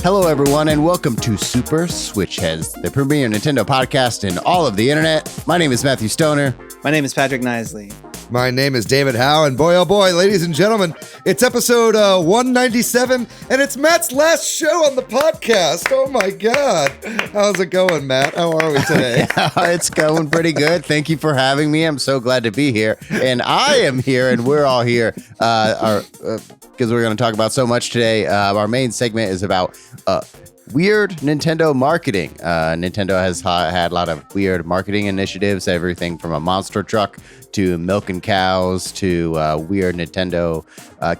Hello, everyone, and welcome to Super Switch Headz, the premier Nintendo podcast in all of the internet. My name is Matthew Stoner. My name is Patrick Nisley. My name is David Howe, and boy, oh boy, ladies and gentlemen, it's episode 197, and it's Matt's last show on the podcast. Oh my God. How's it going, Matt? How are we today? It's going pretty good. Thank you for having me. I'm so glad to be here. And I am here, and we're all here because we're going to talk about so much today. Our main segment is about weird Nintendo marketing. Nintendo has had a lot of weird marketing initiatives, everything from a monster truck to milking cows to weird Nintendo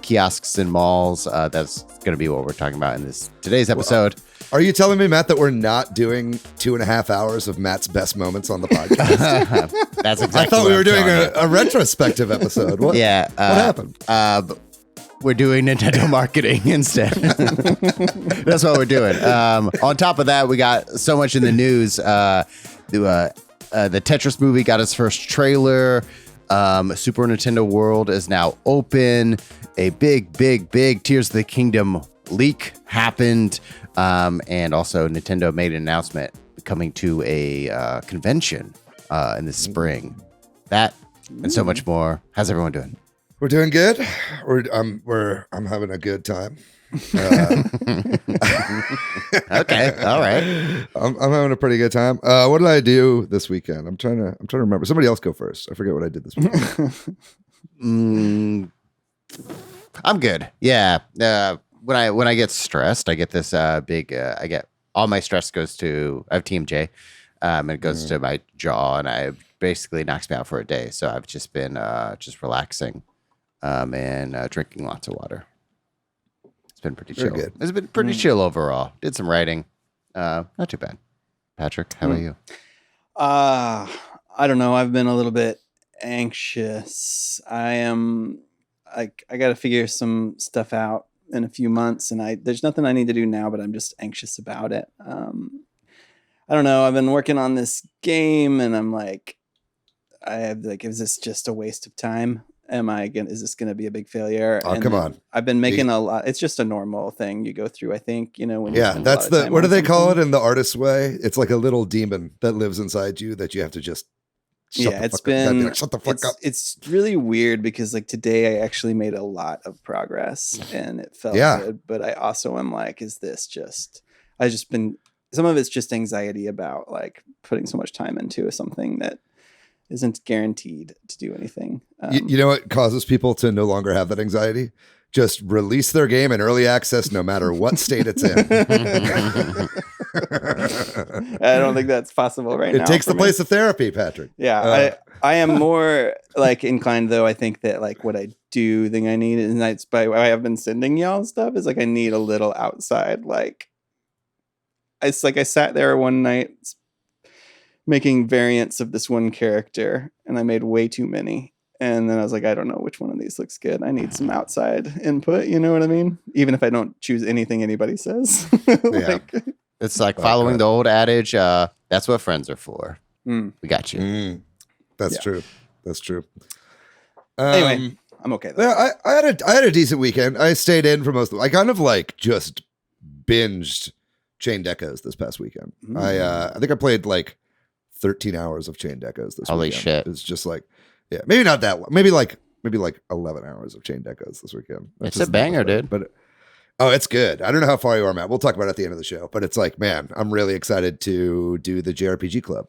kiosks in malls. That's going to be what we're talking about in today's episode. Are you telling me, Matt, that we're not doing 2.5 hours of Matt's best moments on the podcast? That's exactly I thought we were doing a retrospective episode. What happened? We're doing Nintendo marketing instead. That's what we're doing. On top of that, we got so much in the news. The Tetris movie got its first trailer. Super Nintendo World is now open. A big Tears of the Kingdom leak happened. And also Nintendo made an announcement coming to a convention in the spring. That and so much more. How's everyone doing? We're doing good. I'm having a good time. Okay, all right. I'm having a pretty good time. What did I do this weekend? I'm trying to remember. Somebody else go first. I forget what I did this weekend. I'm good. Yeah. When I get stressed, I get this big. I get all my stress goes to. I have TMJ, and it goes to my jaw, and I basically knocks me out for a day. So I've just been just relaxing. And drinking lots of water. It's been pretty chill. Good. It's been pretty chill overall. Did some writing. Not too bad. Patrick, how about you? I don't know. I've been a little bit anxious. I got to figure some stuff out in a few months, and there's nothing I need to do now, but I'm just anxious about it. I don't know. I've been working on this game, and I'm like, is this just a waste of time? Is this going to be a big failure? Oh, come on. I've been making a lot. It's just a normal thing you go through, I think, when you spend that's a lot of time what do they call something. it in the artist's way? It's like a little demon that lives inside you that you have to just shut the fuck up. It's really weird because like today I actually made a lot of progress and it felt good, but I also am like, some of it's just anxiety about like putting so much time into something that isn't guaranteed to do anything. You know what causes people to no longer have that anxiety? Just release their game in early access no matter what state it's in. I don't think that's possible right now. It takes the place of therapy, Patrick. Yeah, I am more like inclined though. I think that like what I do think I need, and that's by why I've been sending y'all stuff, is like I need a little outside. Like it's like I sat there one night making variants of this one character, and I made way too many. And then I was like, I don't know which one of these looks good. I need some outside input. You know what I mean? Even if I don't choose anything anybody says. It's like following the old adage. That's what friends are for. We got you. That's true. That's true. Anyway, I'm okay though. Yeah, I had a decent weekend. I stayed in for most of it. I kind of like just binged Chained Echoes this past weekend. I think I played like 13 hours of Chained Echoes this Holy weekend. Shit. It's just like, maybe not that one. Maybe like 11 hours of Chained Echoes this weekend. It's a banger, dude. But it's good. I don't know how far you are, Matt. We'll talk about it at the end of the show. But it's like, man, I'm really excited to do the JRPG Club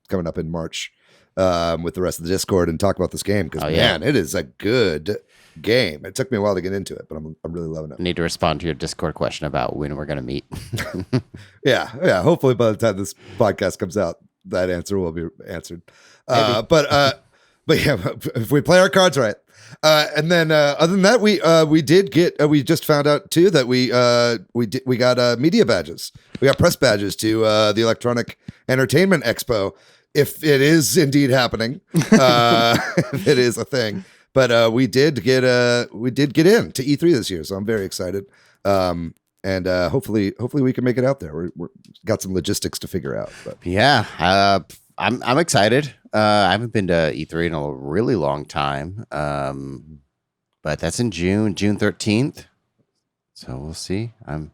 coming up in March with the rest of the Discord and talk about this game because man, it is a good game. It took me a while to get into it, but I'm really loving it. I need to respond to your Discord question about when we're going to meet. Yeah. Hopefully by the time this podcast comes out, that answer will be answered. But yeah, if we play our cards right. And then other than that, we just found out too that we got media badges. We got press badges to the Electronic Entertainment Expo. If it is indeed happening, if it is a thing. But we did get in to E3 this year, so I'm very excited. And hopefully we can make it out there. We're got some logistics to figure out. But yeah, I'm excited. I haven't been to E3 in a really long time. But that's in June 13th. So we'll see. I'm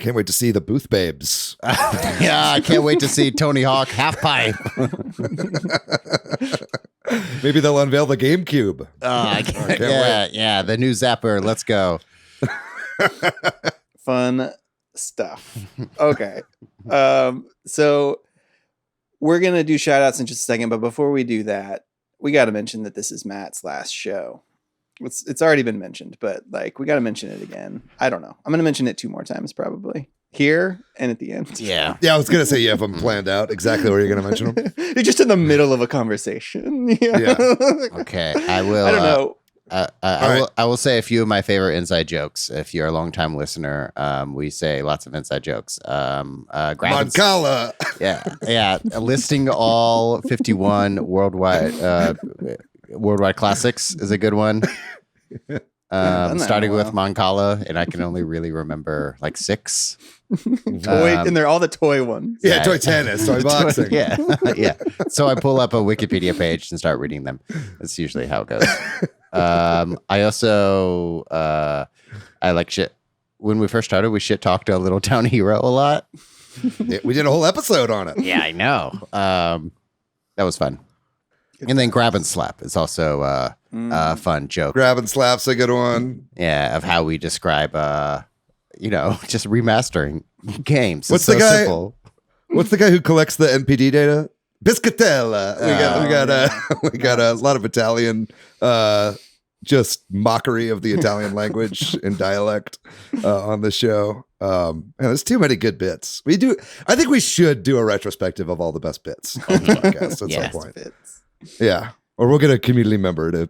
Can't wait to see the Booth Babes. Yeah, I can't wait to see Tony Hawk half pipe. Maybe they'll unveil the GameCube. I can't wait. Yeah, the new Zapper. Let's go. Fun stuff. Okay. So we're going to do shout outs in just a second. But before we do that, we got to mention that this is Matt's last show. It's already been mentioned, but like we got to mention it again. I don't know. I'm going to mention it 2 more times probably. Here and at the end. Yeah. Yeah, I was going to say you have them planned out exactly where you're going to mention them. You're just in the middle of a conversation. Yeah. Okay. I will. I don't know. I will say a few of my favorite inside jokes. If you're a longtime listener, we say lots of inside jokes. Moncala. Yeah. Listing all 51 worldwide classics is a good one. Starting with Moncala, and I can only really remember like 6. And they're all the toy ones. Yeah, toy tennis, toy boxing. Yeah. So I pull up a Wikipedia page and start reading them. That's usually how it goes. I also I like shit. When we first started, we shit talked a Little Town Hero a lot. We did a whole episode on it. Yeah, I know. That was fun. And then grab and slap is also a fun joke. Grab and slap's a good one. Yeah, of how we describe, just remastering games. What's it's the so guy? simple. What's the guy who collects the NPD data? Biscatella. We got a lot of Italian, just mockery of the Italian language and dialect on the show. Man, there's too many good bits. I think we should do a retrospective of all the best bits on the podcast at some point. Yeah. Or we'll get a community member to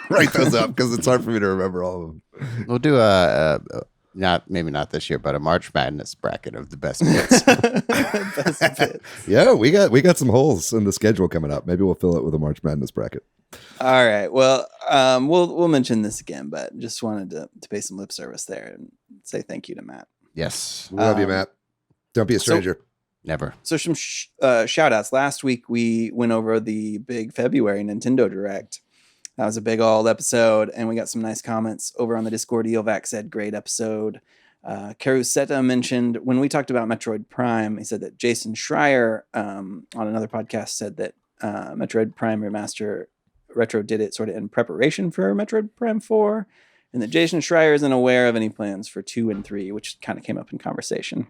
write those up because it's hard for me to remember all of them. We'll do maybe not this year, but a March Madness bracket of the best bits. Yeah, we got some holes in the schedule coming up. Maybe we'll fill it with a March Madness bracket. All right. Well, we'll mention this again, but just wanted to pay some lip service there and say thank you to Matt. Yes. We love you, Matt. Don't be a stranger. Never. So some shout outs. Last week we went over the big February Nintendo Direct. That was a big old episode, and we got some nice comments over on the Discord. Eelvac said, great episode. Karuseta mentioned, when we talked about Metroid Prime, he said that Jason Schreier on another podcast said that Metroid Prime Remaster Retro did it sort of in preparation for Metroid Prime 4, and that Jason Schreier isn't aware of any plans for 2 and 3, which kind of came up in conversation.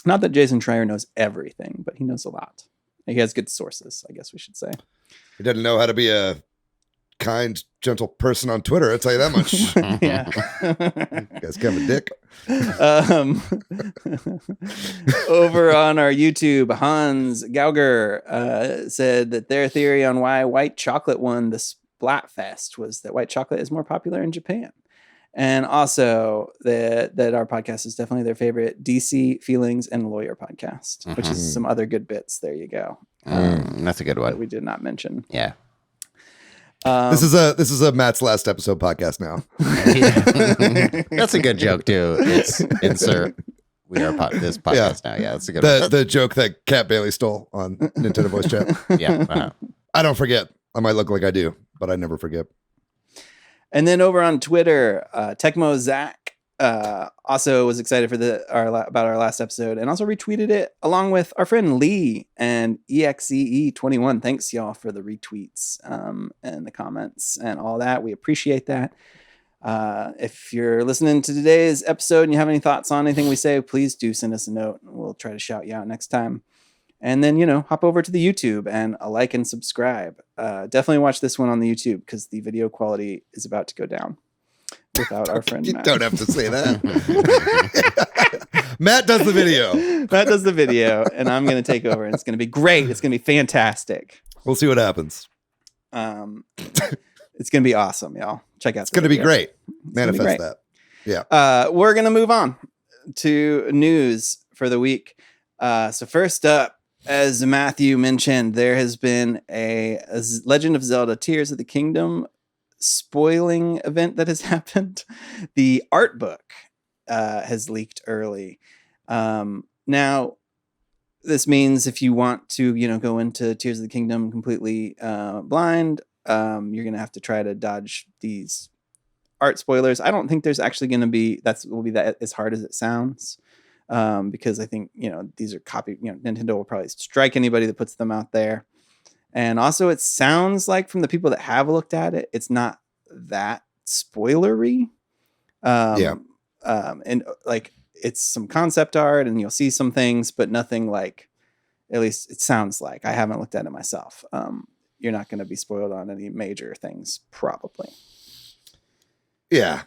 Not that Jason Schreier knows everything, but he knows a lot. He has good sources, I guess we should say. He doesn't know how to be a kind, gentle person on Twitter. I'll tell you that much. Yeah. You guys kind of a dick. Over on our YouTube, Hans Gauger said that their theory on why white chocolate won the Splatfest was that white chocolate is more popular in Japan. And also that our podcast is definitely their favorite DC Feelings and Lawyer podcast, which is some other good bits. There you go. That's a good one. That we did not mention. Yeah. This is a Matt's last episode podcast now. That's a good joke too. It's insert we are this podcast now. Yeah, that's a good one. The joke that Cat Bailey stole on Nintendo Voice Chat. Yeah. I don't forget. I might look like I do, but I never forget. And then over on Twitter, Tecmo Zach also was excited for about our last episode and also retweeted it along with our friend Lee and EXEE21. Thanks y'all for the retweets and the comments and all that. We appreciate that. If you're listening to today's episode and you have any thoughts on anything we say, please do send us a note and we'll try to shout you out next time. And then, hop over to the YouTube and like and subscribe. Definitely watch this one on the YouTube because the video quality is about to go down without our friend You Matt. don't have to say that. Matt does the video. Matt does the video, and I'm going to take over, and it's going to be great. It's going to be fantastic. We'll see what happens. It's going to be awesome, y'all. Check out. It's going to be great. Manifest that. Yeah. We're going to move on to news for the week. So first up, as Matthew mentioned, there has been a Legend of Zelda Tears of the Kingdom spoiling event that has happened. The art book has leaked early. Now, this means if you want to, go into Tears of the Kingdom completely blind, you're going to have to try to dodge these art spoilers. I don't think there's actually going to be, that as hard as it sounds. because I think, these are Nintendo will probably strike anybody that puts them out there. And also it sounds like from the people that have looked at it, it's not that spoilery. And like it's some concept art and you'll see some things, but nothing like, at least it sounds like, I haven't looked at it myself. You're not going to be spoiled on any major things, probably. Yeah.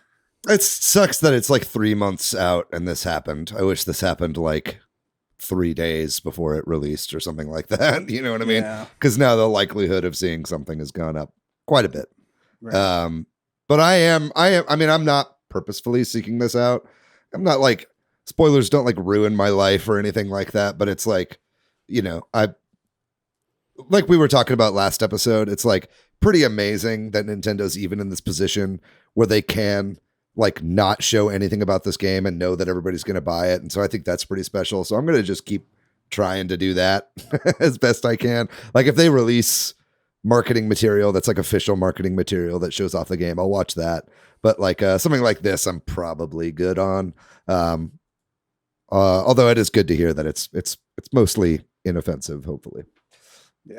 It sucks that it's like 3 months out and this happened. I wish this happened like 3 days before it released or something like that. You know what I mean? Because now the likelihood of seeing something has gone up quite a bit. Right. But I'm not purposefully seeking this out. I'm not like, spoilers don't like ruin my life or anything like that, but it's like, like we were talking about last episode, it's like pretty amazing that Nintendo's even in this position where they can like not show anything about this game and know that everybody's going to buy it. And so I think that's pretty special. So I'm going to just keep trying to do that as best I can. Like if they release marketing material that's like official marketing material that shows off the game, I'll watch that. But like something like this, I'm probably good on. Although it is good to hear that it's mostly inoffensive, hopefully.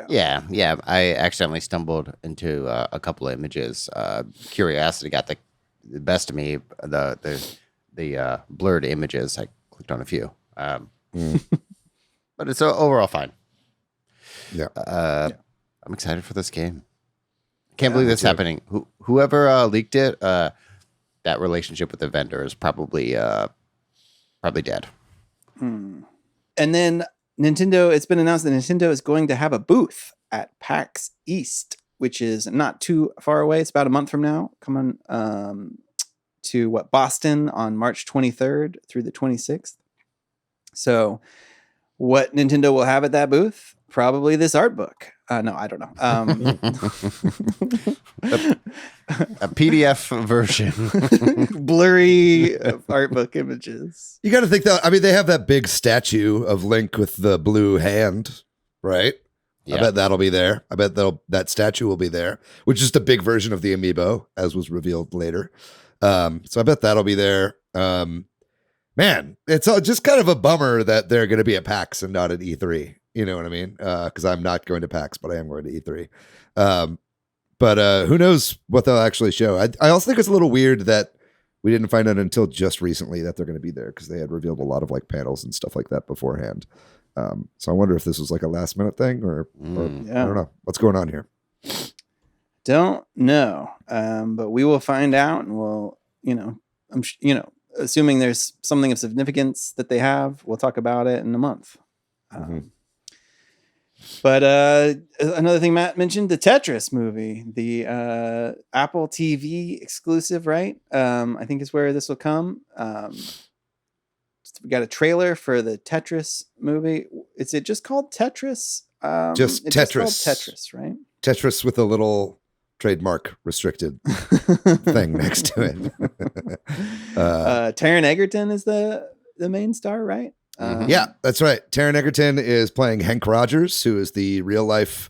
Yeah. I accidentally stumbled into a couple of images. Curiosity got the best of me. The blurred images. I clicked on a few, but it's overall fine. Yeah. I'm excited for this game. Can't believe this is happening. Whoever leaked it, that relationship with the vendor is probably dead. And then Nintendo, it's been announced that Nintendo is going to have a booth at PAX East, which is not too far away. It's about a month from now, coming to Boston on March 23rd through the 26th. So what Nintendo will have at that booth? Probably this art book. No, I don't know. A PDF version. Blurry art book images. You got to think that, I mean, they have that big statue of Link with the blue hand, right? Yeah. I bet that'll be there. I bet that statue will be there, which is just a big version of the amiibo, as was revealed later. So I bet that'll be there. Man, it's just kind of a bummer that they're going to be at PAX and not at E3. You know what I mean? Because I'm not going to PAX, but I am going to E3. But who knows what they'll actually show. I also think it's a little weird that we didn't find out until just recently that they're going to be there, because they had revealed a lot of like panels and stuff like that beforehand. So I wonder if this was like a last minute thing or I don't know. What's going on here? Don't know. But we will find out, and we'll, assuming there's something of significance that they have, we'll talk about it in a month. But another thing Matt mentioned, the Tetris movie, the Apple TV exclusive, right? I think is where this will come. We got a trailer for the Tetris movie. Is it just called Tetris? Just Tetris. Just called Tetris, right? Tetris with a little trademark restricted thing next to it. Taron Egerton is the main star, right? Yeah, that's right. Taron Egerton is playing Hank Rogers, who is the real life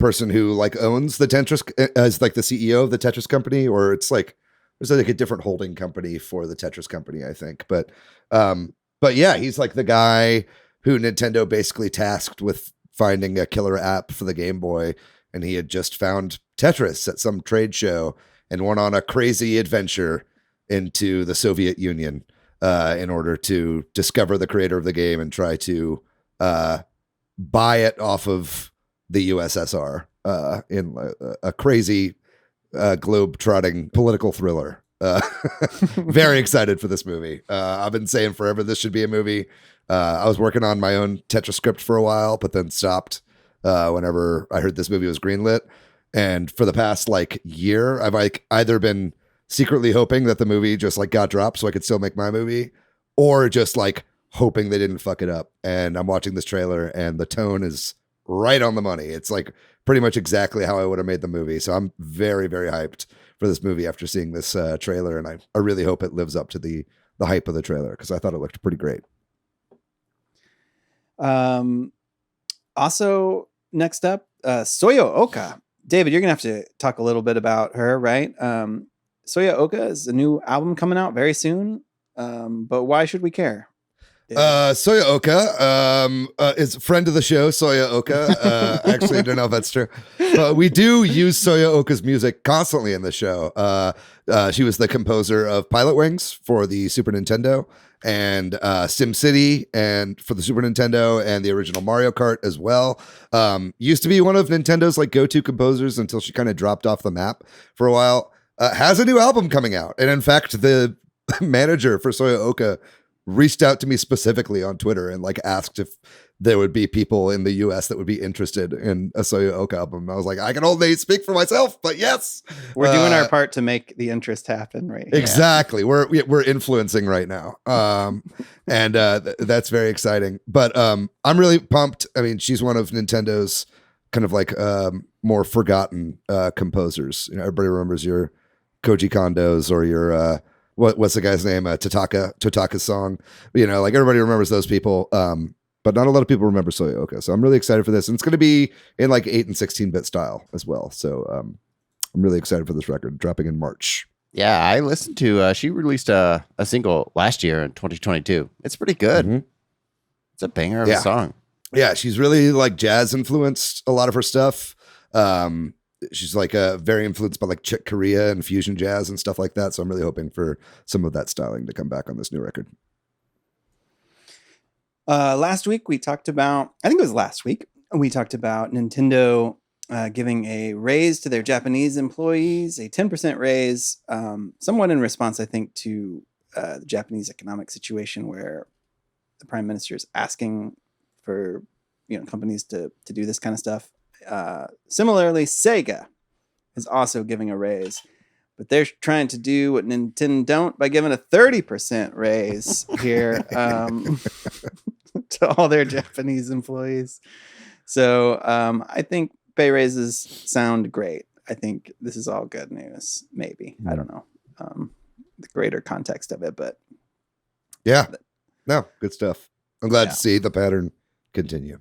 person who like owns the Tetris, as like the CEO of the Tetris company, or it's like there's like a different holding company for the Tetris company, I think. But yeah, he's like the guy who Nintendo basically tasked with finding a killer app for the Game Boy, and he had just found Tetris at some trade show and went on a crazy adventure into the Soviet Union in order to discover the creator of the game and try to buy it off of the USSR in a crazy globe-trotting political thriller. Very excited for this movie. I've been saying forever this should be a movie. I was working on my own Tetris script for a while, but then stopped whenever I heard this movie was greenlit. And for the past like year, I've like either been secretly hoping that the movie just like got dropped so I could still make my movie, or just like hoping they didn't fuck it up. And I'm watching this trailer and the tone is right on the money. It's like pretty much exactly how I would have made the movie. So I'm very, very hyped for this movie after seeing this trailer. And I really hope it lives up to the hype of the trailer, because I thought it looked pretty great. Also next up, Soyo Oka. David, you're gonna have to talk a little bit about her, right? Soya Oka is a new album coming out very soon. But why should we care? Soya Oka is a friend of the show, Soya Oka. Actually, I don't know if that's true. We do use Soya Oka's music constantly in the show. She was the composer of Pilot Wings for the Super Nintendo and SimCity and for the Super Nintendo and the original Mario Kart as well. Used to be one of Nintendo's like go-to composers until she kind of dropped off the map for a while. Has a new album coming out. And in fact, the manager for Soya Oka reached out to me specifically on Twitter and like asked if there would be people in the US that would be interested in a Soya Oka album. I was like, I can only speak for myself, but yes, we're doing our part to make the interest happen, right? Exactly. We're influencing right now. And that's very exciting, but I'm really pumped. I mean, she's one of Nintendo's kind of like more forgotten composers. You know, everybody remembers your Koji Kondos or your what's the guy's name? Tataka's song. You know, like everybody remembers those people. But not a lot of people remember Soya Oka. So I'm really excited for this. And it's going to be in like 8 and 16-bit style as well. So I'm really excited for this record dropping in March. Yeah, I listened to, she released a single last year in 2022. It's pretty good. Mm-hmm. It's a banger of a song. Yeah, she's really like jazz influenced a lot of her stuff. She's like very influenced by like Chick Corea and fusion jazz and stuff like that. So I'm really hoping for some of that styling to come back on this new record. Last week we talked about, I think it was last week, we talked about Nintendo giving a raise to their Japanese employees, a 10% raise, somewhat in response, I think, to the Japanese economic situation where the Prime Minister is asking for companies to do this kind of stuff. Similarly, Sega is also giving a raise, but they're trying to do what Nintendo don't by giving a 30% raise here to all their Japanese employees. So I think pay raises sound great. I think this is all good news. Maybe. I don't know the greater context of it, but good stuff. I'm glad to see the pattern continue.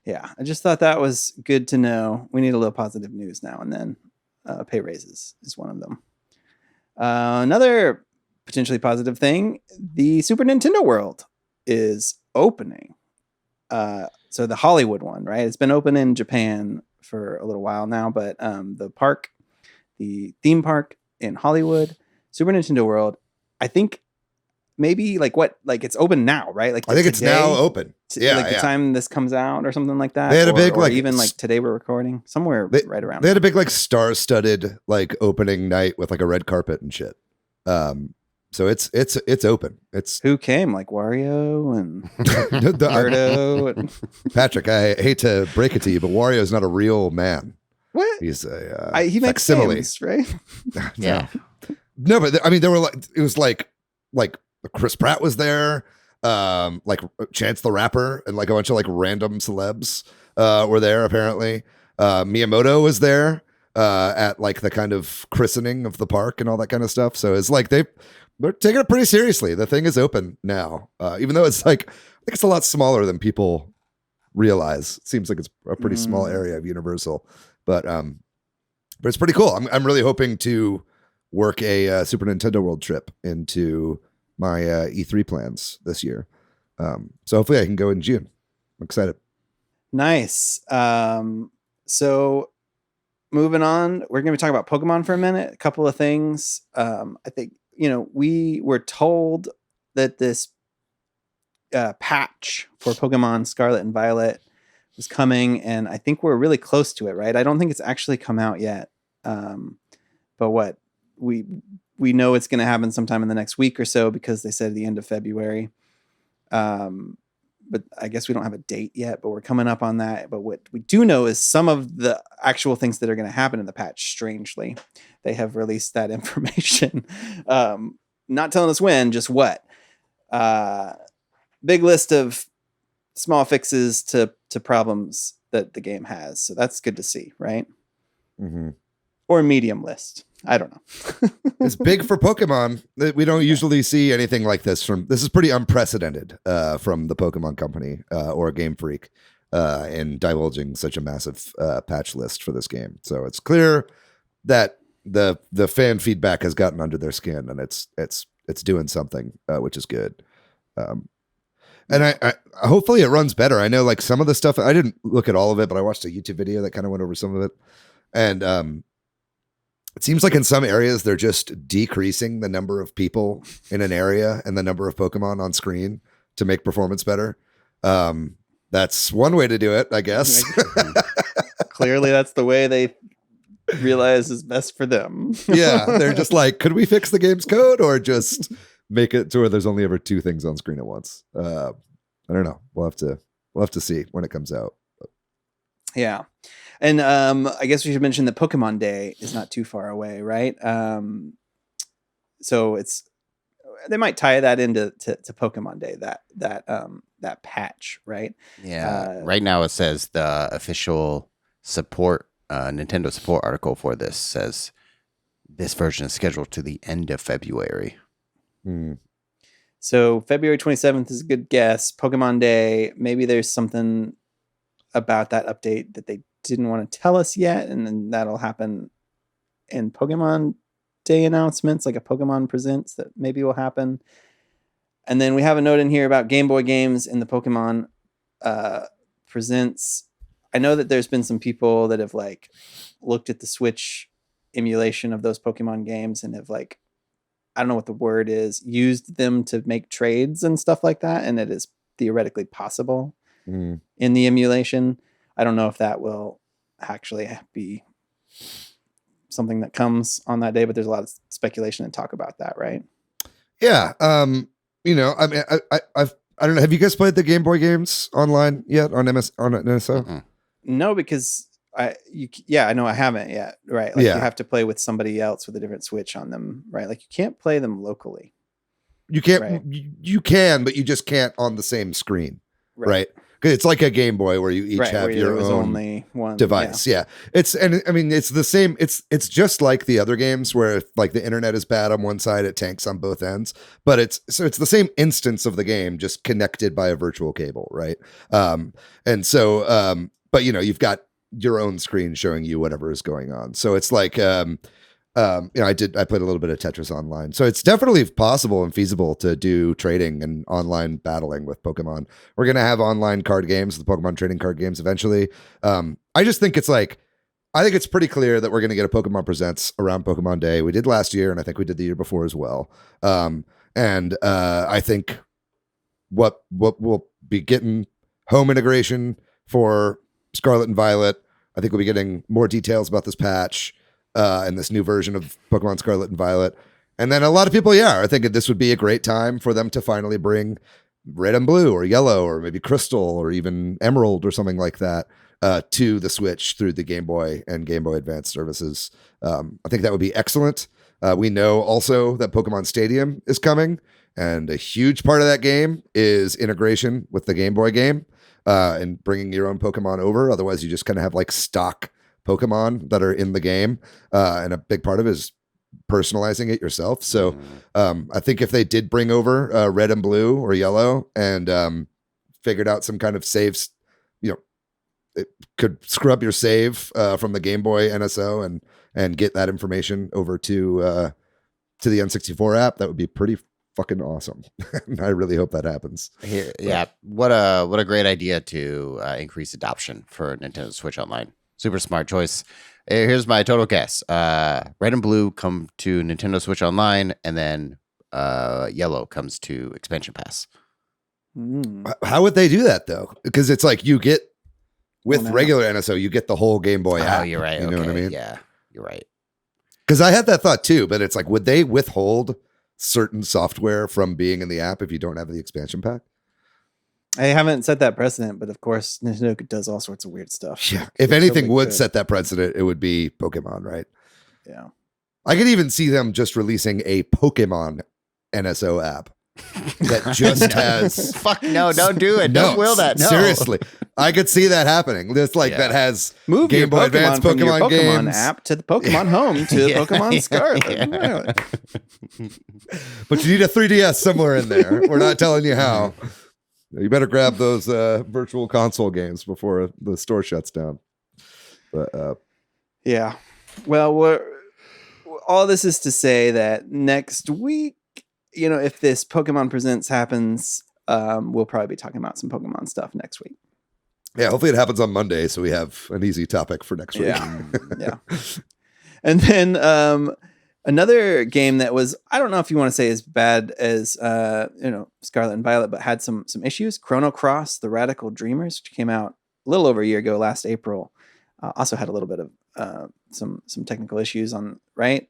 Yeah, I just thought that was good to know. We need a little positive news now and then. Pay raises is one of them. Another potentially positive thing, the Super Nintendo World is opening. So the Hollywood one, right? It's been open in Japan for a little while now, but the theme park in Hollywood, Super Nintendo World, I think maybe it's open now, right? Like I think it's now open. The time this comes out or something like that. They had a big even today we're recording somewhere right around. They had a big star-studded opening night with a red carpet and shit. So it's open. It's who came Wario and Birdo and Patrick. I hate to break it to you, but Wario is not a real man. What? He's he makes games, right? Yeah. No, but I mean, there were it was like Chris Pratt was there, Chance the Rapper, and a bunch of random celebs were there. Apparently, Miyamoto was there at the kind of christening of the park and all that kind of stuff. So it's they're taking it pretty seriously. The thing is open now, even though it's I think it's a lot smaller than people realize. It seems like it's a pretty small area of Universal, but it's pretty cool. I'm really hoping to work a Super Nintendo World trip into my E3 plans this year. So hopefully I can go in June. I'm excited. Nice. So moving on, we're going to be talking about Pokemon for a minute. A couple of things. I think, we were told that this patch for Pokemon Scarlet and Violet was coming, and I think we're really close to it, right? I don't think it's actually come out yet. But we know it's going to happen sometime in the next week or so because they said the end of February. But I guess we don't have a date yet, but we're coming up on that. But what we do know is some of the actual things that are going to happen in the patch, strangely, they have released that information. Not telling us when, just what. Big list of small fixes to problems that the game has. So that's good to see, right? Mm-hmm. Or medium list. I don't know. It's big for Pokemon. We don't usually see anything like this this is pretty unprecedented from the Pokemon Company or Game Freak in divulging such a massive patch list for this game. So it's clear that the fan feedback has gotten under their skin and it's doing something, which is good. And I hopefully it runs better. I know like some of the stuff, I didn't look at all of it, but I watched a YouTube video that kind of went over some of it. And it seems like in some areas, they're just decreasing the number of people in an area and the number of Pokemon on screen to make performance better. That's one way to do it, I guess. Clearly, that's the way they realize is best for them. Yeah, they're just like, could we fix the game's code or just make it to where there's only ever 2 things on screen at once? I don't know. We'll have to see when it comes out. Yeah. And I guess we should mention that Pokemon Day is not too far away, right? So they might tie that into to Pokemon Day, that patch, right? Yeah. Right now it says the official support Nintendo support article for this says this version is scheduled to the end of February. So February 27th is a good guess. Pokemon Day, maybe there's something about that update that they didn't want to tell us yet, and then that'll happen in Pokemon Day announcements, like a Pokemon Presents that maybe will happen. And then we have a note in here about Game Boy games in the Pokemon Presents. I know that there's been some people that have like looked at the Switch emulation of those Pokemon games and have like, I don't know what the word is, used them to make trades and stuff like that. And it is theoretically possible in the emulation. I don't know if that will actually be something that comes on that day, but there's a lot of speculation and talk about that, right? Yeah. You know, I mean, I don't know. Have you guys played the Game Boy games online yet on NSO? Mm-hmm. No, because I know I haven't yet. Right. Like you have to play with somebody else with a different Switch on them, right? Like you can't play them locally. You can't, right? You can, but you just can't on the same screen. Right. Because it's like a Game Boy where you each have your own only one device. Yeah. It's the same. It's just like the other games where if, like the internet is bad on one side, it tanks on both ends, but it's the same instance of the game, just connected by a virtual cable. Right. But you know, you've got your own screen showing you whatever is going on. So it's like, you know, I played a little bit of Tetris online. So it's definitely possible and feasible to do trading and online battling with Pokemon. We're going to have online card games, the Pokemon trading card games eventually. I just think I think it's pretty clear that we're going to get a Pokemon Presents around Pokemon Day. We did last year, and I think we did the year before as well. I think what we'll be getting home integration for Scarlet and Violet. I think we'll be getting more details about this patch and this new version of Pokemon Scarlet and Violet. And then a lot of people, are thinking this would be a great time for them to finally bring Red and Blue or Yellow or maybe Crystal or even Emerald or something like that to the Switch through the Game Boy and Game Boy Advance services. I think that would be excellent. We know also that Pokemon Stadium is coming, and a huge part of that game is integration with the Game Boy game. And bringing your own Pokemon over. Otherwise, you just kind of have like stock Pokemon that are in the game. And a big part of it is personalizing it yourself. So I think if they did bring over Red and Blue or Yellow and figured out some kind of saves, you know, it could scrub your save from the Game Boy NSO and get that information over to the N64 app, that would be pretty fucking awesome. I really hope that happens. Yeah, what a great idea to increase adoption for Nintendo Switch Online. Super smart choice. Here's my total guess. Red and Blue come to Nintendo Switch Online, and then Yellow comes to Expansion Pass. How would they do that though? Because it's like you get with regular NSO, you get the whole Game Boy app. Oh, you're right. You know what I mean? Yeah, you're right. Because I had that thought too, but it's like, would they withhold certain software from being in the app if you don't have the expansion pack? I haven't set that precedent, but of course Nintendo does all sorts of weird stuff. Yeah. If anything would set that precedent, it would be Pokemon, right? Yeah. I could even see them just releasing a Pokemon NSO app that just has fuck no, don't do it. Don't will that. No. Seriously. I could see that happening. This that has move Game Boy Advance from your Pokemon games app to the Pokemon Home to Pokemon Scarlet. Yeah. But you need a 3DS somewhere in there. We're not telling you how. You better grab those virtual console games before the store shuts down. But yeah. Well, all this is to say that next week, you know, if this Pokemon Presents happens, we'll probably be talking about some Pokemon stuff next week. Yeah, hopefully it happens on Monday, so we have an easy topic for next week. Yeah. And then another game that was, I don't know if you want to say as bad as Scarlet and Violet, but had some issues. Chrono Cross: The Radical Dreamers, which came out a little over a year ago, last April. Also had a little bit of some technical issues on right.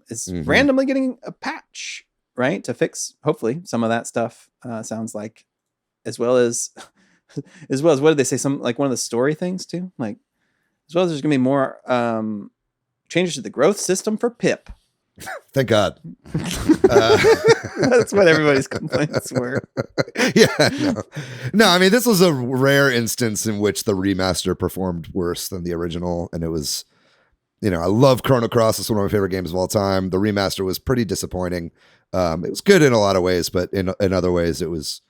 Is randomly getting a patch, right, to fix hopefully some of that stuff. Sounds like, as well as what did they say? Some like one of the story things too, like as well as there's gonna be more changes to the growth system for Pip. Thank God. That's what everybody's complaints were. Yeah, no. I mean, this was a rare instance in which the remaster performed worse than the original, and it was, I love Chrono Cross. It's one of my favorite games of all time. The remaster was pretty disappointing. It was good in a lot of ways, but in other ways, it was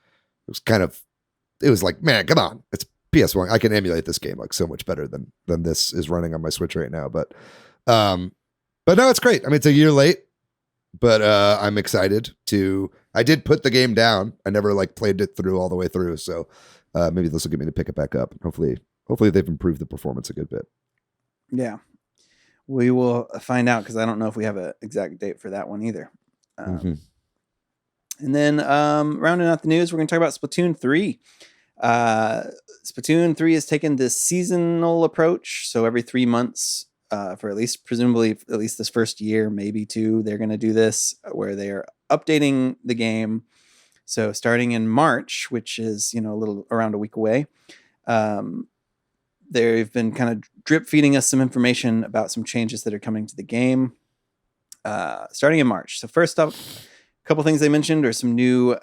like, man, come on, it's PS1. I can emulate this game like so much better than this is running on my Switch right now. But no, it's great. I mean, it's a year late, but I'm excited to. I did put the game down. I never played it through all the way through, so maybe this will get me to pick it back up. Hopefully they've improved the performance a good bit. Yeah, we will find out because I don't know if we have an exact date for that one either. And then rounding out the news, we're going to talk about Splatoon 3. Splatoon 3 has taken this seasonal approach, so every 3 months. For presumably at least this first year, maybe 2, they're going to do this where they are updating the game. So starting in March, which is, around a week away, they've been kind of drip feeding us some information about some changes that are coming to the game starting in March. So first up, a couple things they mentioned are some new,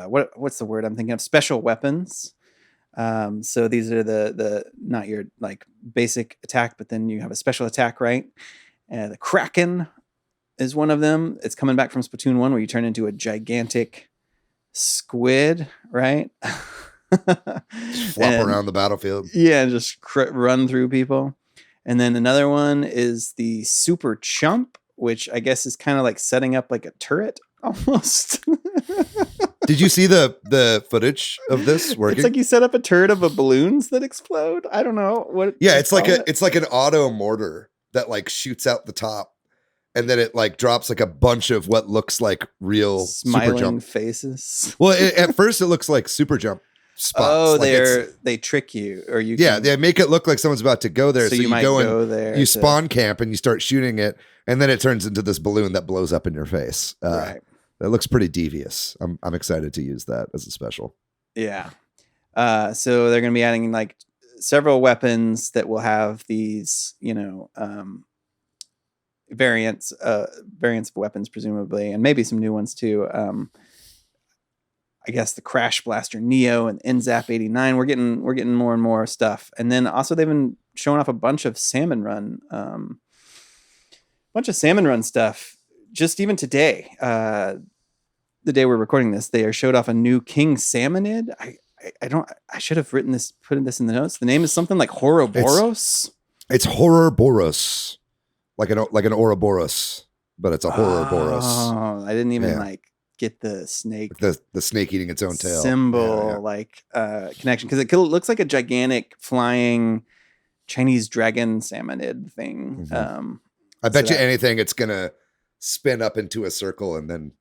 what's the word I'm thinking of? Special weapons. So these are the not your basic attack, but then you have a special attack, right? The Kraken is one of them. It's coming back from Splatoon 1 where you turn into a gigantic squid, right? Just flop around the battlefield. Yeah, just run through people. And then another one is the Super Chump, which I guess is kind of like setting up like a turret almost. Did you see the footage of this working? It's like you set up a turret of balloons that explode. I don't know what. Yeah, it's like an auto mortar that shoots out the top, and then it drops a bunch of what looks like real smiling super jump faces. Well, at first it looks like super jump spots. Oh, they trick you, or you. Yeah, they make it look like someone's about to go there. So you might go there. You spawn camp and you start shooting it, and then it turns into this balloon that blows up in your face. Right. That looks pretty devious. I'm excited to use that as a special. Yeah. So they're going to be adding several weapons that will have these, variants of weapons, presumably, and maybe some new ones too. I guess the Crash Blaster Neo and NZAP 89. We're getting more and more stuff, and then also they've been showing off a bunch of Salmon Run stuff. Just even today, the day we're recording this, they showed off a new King Salmonid. I should have put this in the notes. The name is something like Horoboros. It's Horoboros, like an Ouroboros, but it's a Horoboros. Oh, I didn't even get the snake, the snake eating its own tail symbol, connection, because it looks like a gigantic flying Chinese dragon salmonid thing. Mm-hmm. I bet you anything it's gonna spin up into a circle and then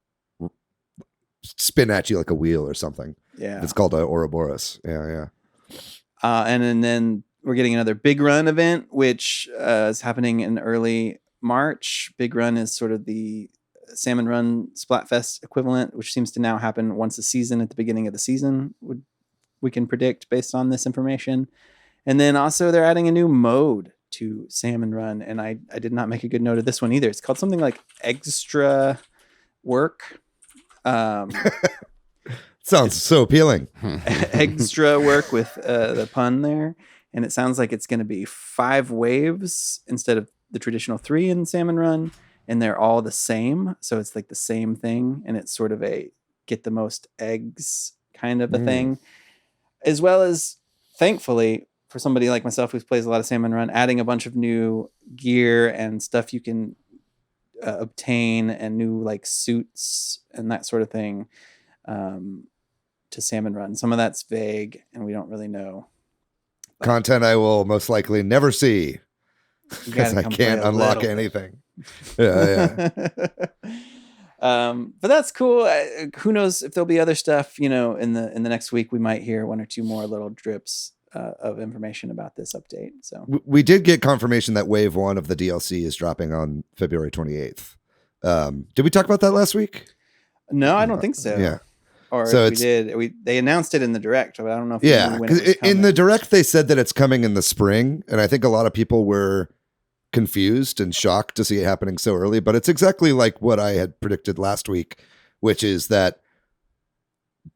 spin at you like a wheel or something. Yeah, it's called a Ouroboros. Yeah. And then we're getting another Big Run event, which is happening in early March. Big Run is sort of the Salmon Run Splatfest equivalent, which seems to now happen once a season at the beginning of the season. We can predict based on this information. And then also they're adding a new mode to Salmon Run, and I did not make a good note of this one either. It's called something like Extra Work. Sounds so appealing. Extra Work with the pun there, and it sounds like it's going to be 5 waves instead of the traditional 3 in Salmon Run, and they're all the same, so it's like the same thing, and it's sort of a get the most eggs kind of a thing, as well as, thankfully, for somebody like myself who plays a lot of Salmon Run, adding a bunch of new gear and stuff you can obtain, and new suits and that sort of thing. to Salmon Run. Some of that's vague, and we don't really know. Content I will most likely never see because I come can't play a unlock little bit. anything. Yeah. But that's cool. Who knows if there'll be other stuff, in the next week. We might hear one or two more little drips of information about this update. So We did get confirmation that wave 1 of the DLC is dropping on February 28th. Did we talk about that last week? no, I don't think so. Yeah. Or So if we did, they announced it in the direct, but I don't know if Yeah, we knew when 'cause it was in coming. the direct they said that it's coming in the spring, and I think a lot of people were confused and shocked to see it happening so early. But it's exactly like what I had predicted last week, which is that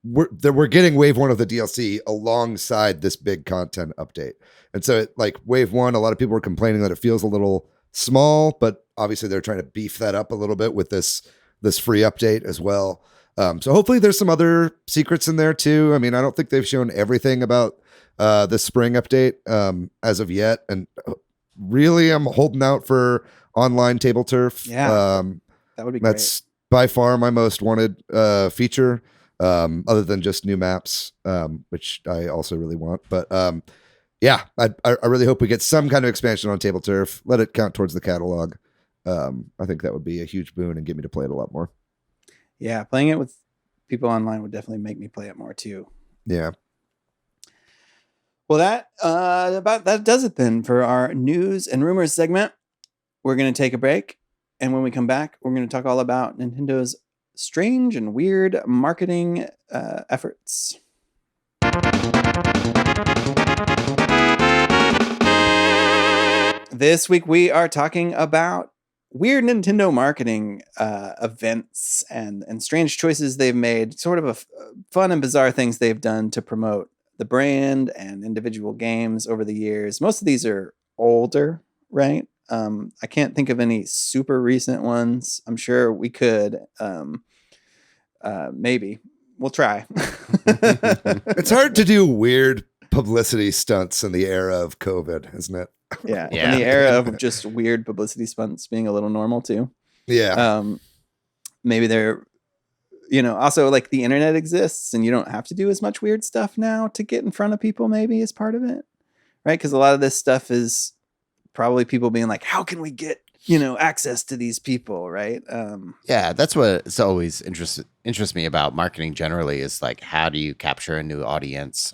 we're getting wave 1 of the DLC alongside this big content update. And so, like wave 1, a lot of people were complaining that it feels a little small, but obviously they're trying to beef that up a little bit with this free update as well. So hopefully there's some other secrets in there too. I mean, I don't think they've shown everything about the spring update as of yet. And really, I'm holding out for online table turf. Yeah, that would be that's by far my most wanted feature, other than just new maps, which I also really want. But yeah, I really hope we get some kind of expansion on table turf. Let it count towards the catalog. I think that would be a huge boon and get me to play it a lot more. Yeah, playing it with people online would definitely make me play it more too. Yeah. Well, that does it then for our news and rumors segment. We're going to take a break, and when we come back, we're going to talk all about Nintendo's strange and weird marketing efforts. This week we are talking about weird Nintendo marketing events and strange choices they've made, sort of fun and bizarre things they've done to promote the brand and individual games over the years. Most of these are older, right? I can't think of any super recent ones. I'm sure we could. Maybe. We'll try. It's hard to do weird publicity stunts in the era of COVID, isn't it? Yeah. In the era of just weird publicity stunts being a little normal too. Yeah. Maybe they're, also like the internet exists and you don't have to do as much weird stuff now to get in front of people, maybe is part of it. Right. Because a lot of this stuff is probably people being like, how can we get, access to these people? Right. Yeah. That's what's always interests me about marketing generally is like, how do you capture a new audience?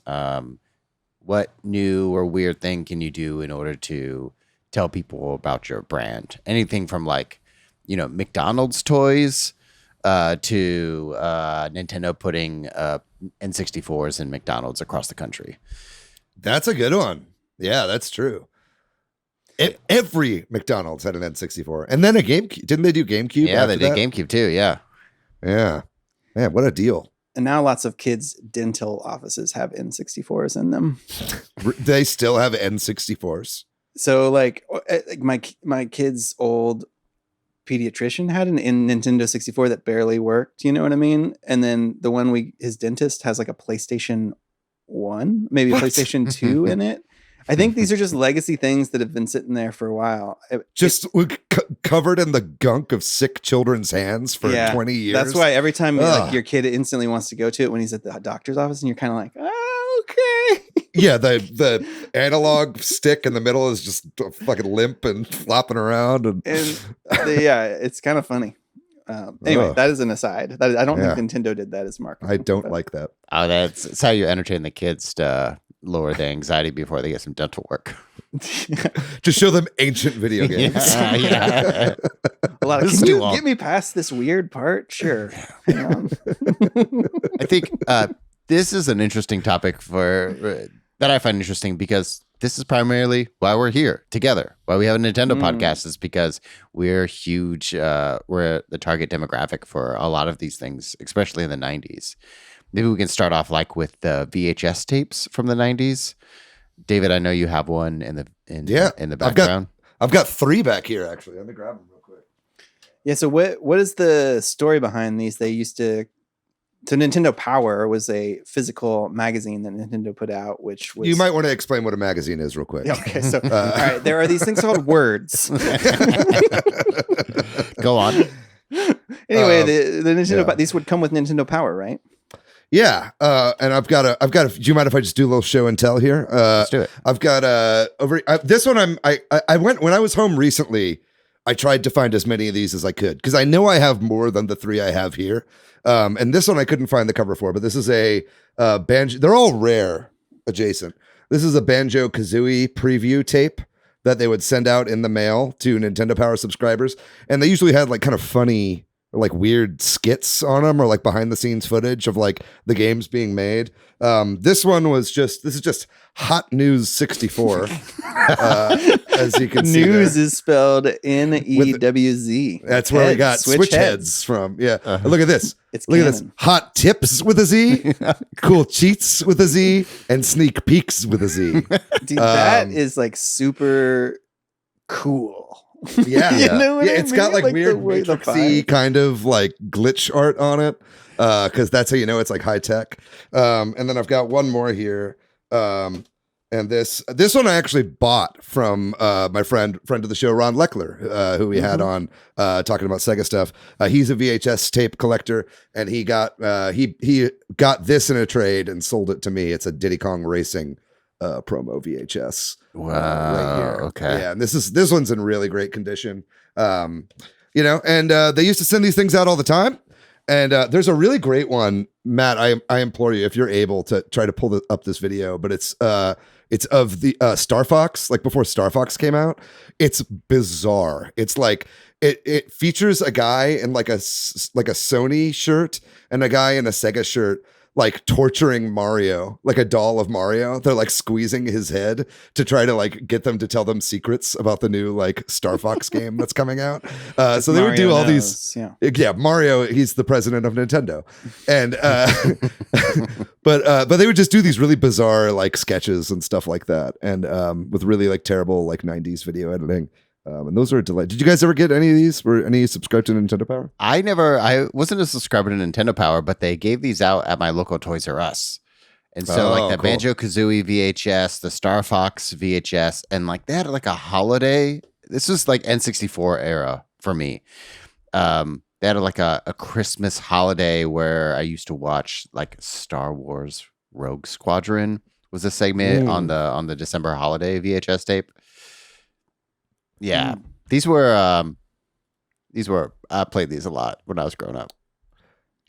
What new or weird thing can you do in order to tell people about your brand? Anything from like, McDonald's toys to Nintendo putting N64s in McDonald's across the country. That's a good one. Yeah, that's true. Every McDonald's had an N64 and then a GameCube. Didn't they do GameCube? Yeah, they did that? GameCube too. Yeah. Yeah. Man, what a deal. And now lots of kids' dental offices have N64s in them. They still have N64s. So like my kid's old pediatrician had an Nintendo 64 that barely worked. You know what I mean? And then the one his dentist has like a PlayStation 1, maybe a PlayStation 2 in it. I think these are just legacy things that have been sitting there for a while. Covered in the gunk of sick children's hands for 20 years. That's why every time your kid instantly wants to go to it when he's at the doctor's office, and you're kind of like, oh, okay. Yeah, the analog stick in the middle is just fucking limp and flopping around. And it's kind of funny. Anyway, that is an aside. I don't think Nintendo did that as marketing. I don't like that. Oh, that's how you entertain the kids to lower their anxiety before they get some dental work. Just show them ancient video games. Yeah. A lot of, can you get me past this weird part? Sure. I think this is an interesting topic that I find interesting because this is primarily why we're here together. Why we have a Nintendo podcast is because we're huge. We're the target demographic for a lot of these things, especially in the 90s. Maybe we can start off like with the VHS tapes from the 90s. David, I know you have one in the background. I've got 3 back here actually. Let me grab them real quick. Yeah. So what is the story behind these? They used to Nintendo Power was a physical magazine that Nintendo put out, which was... You might want to explain what a magazine is real quick. Yeah, okay. So, all right. There are these things called words. Go on. Anyway, the Nintendo, these would come with Nintendo Power, right? Yeah, and I've got a. Do you mind if I just do a little show and tell here? Let's do it. I've got this one. I went when I was home recently. I tried to find as many of these as I could because I know I have more than the 3 I have here. And this one I couldn't find the cover for, but this is a banjo. They're all rare adjacent. This is a Banjo-Kazooie preview tape that they would send out in the mail to Nintendo Power subscribers, and they usually had like kind of funny, or like weird skits on them, or like behind the scenes footage of like the games being made. This is just Hot News 64. As you can see, News is spelled NEWZ. That's where we got Switch Headz from. Yeah, look at this. Look at this. Hot Tips with a Z, Cool Cheats with a Z, and Sneak Peeks with a Z. Dude, that is like super cool. Yeah, You know what I it's mean? got like weird the way the matrixy kind of like glitch art on it, because that's how you know it's like high tech. And then I've got one more here, and this one I actually bought from my friend of the show, Ron Leckler, who we had on talking about Sega stuff. He's a VHS tape collector, and he got this in a trade and sold it to me. It's a Diddy Kong Racing promo VHS. Wow. Right here. Okay. Yeah, and this one's in really great condition. And they used to send these things out all the time. And there's a really great one, Matt. I implore you, if you're able, to try to pull up this video. But it's of the Star Fox, like before Star Fox came out. It's bizarre. It's like it features a guy in like a Sony shirt and a guy in a Sega shirt, like torturing Mario, like a doll of Mario. They're like squeezing his head to try to like get them to tell them secrets about the new like Star Fox game that's coming out. So they would do all these. Yeah, Mario, he's the president of Nintendo. And but they would just do these really bizarre like sketches and stuff like that. And with really like terrible like 90s video editing. And those are a delight. Did you guys ever get any of these? Were any subscribed to Nintendo Power? I wasn't a subscriber to Nintendo Power, but they gave these out at my local Toys R Us. And so like the cool Banjo-Kazooie VHS, the Star Fox VHS, and like they had like a holiday. This was like N64 era for me. They had like a Christmas holiday where I used to watch like Star Wars Rogue Squadron was a segment on the December holiday VHS tape. Yeah, these were I played these a lot when I was growing up.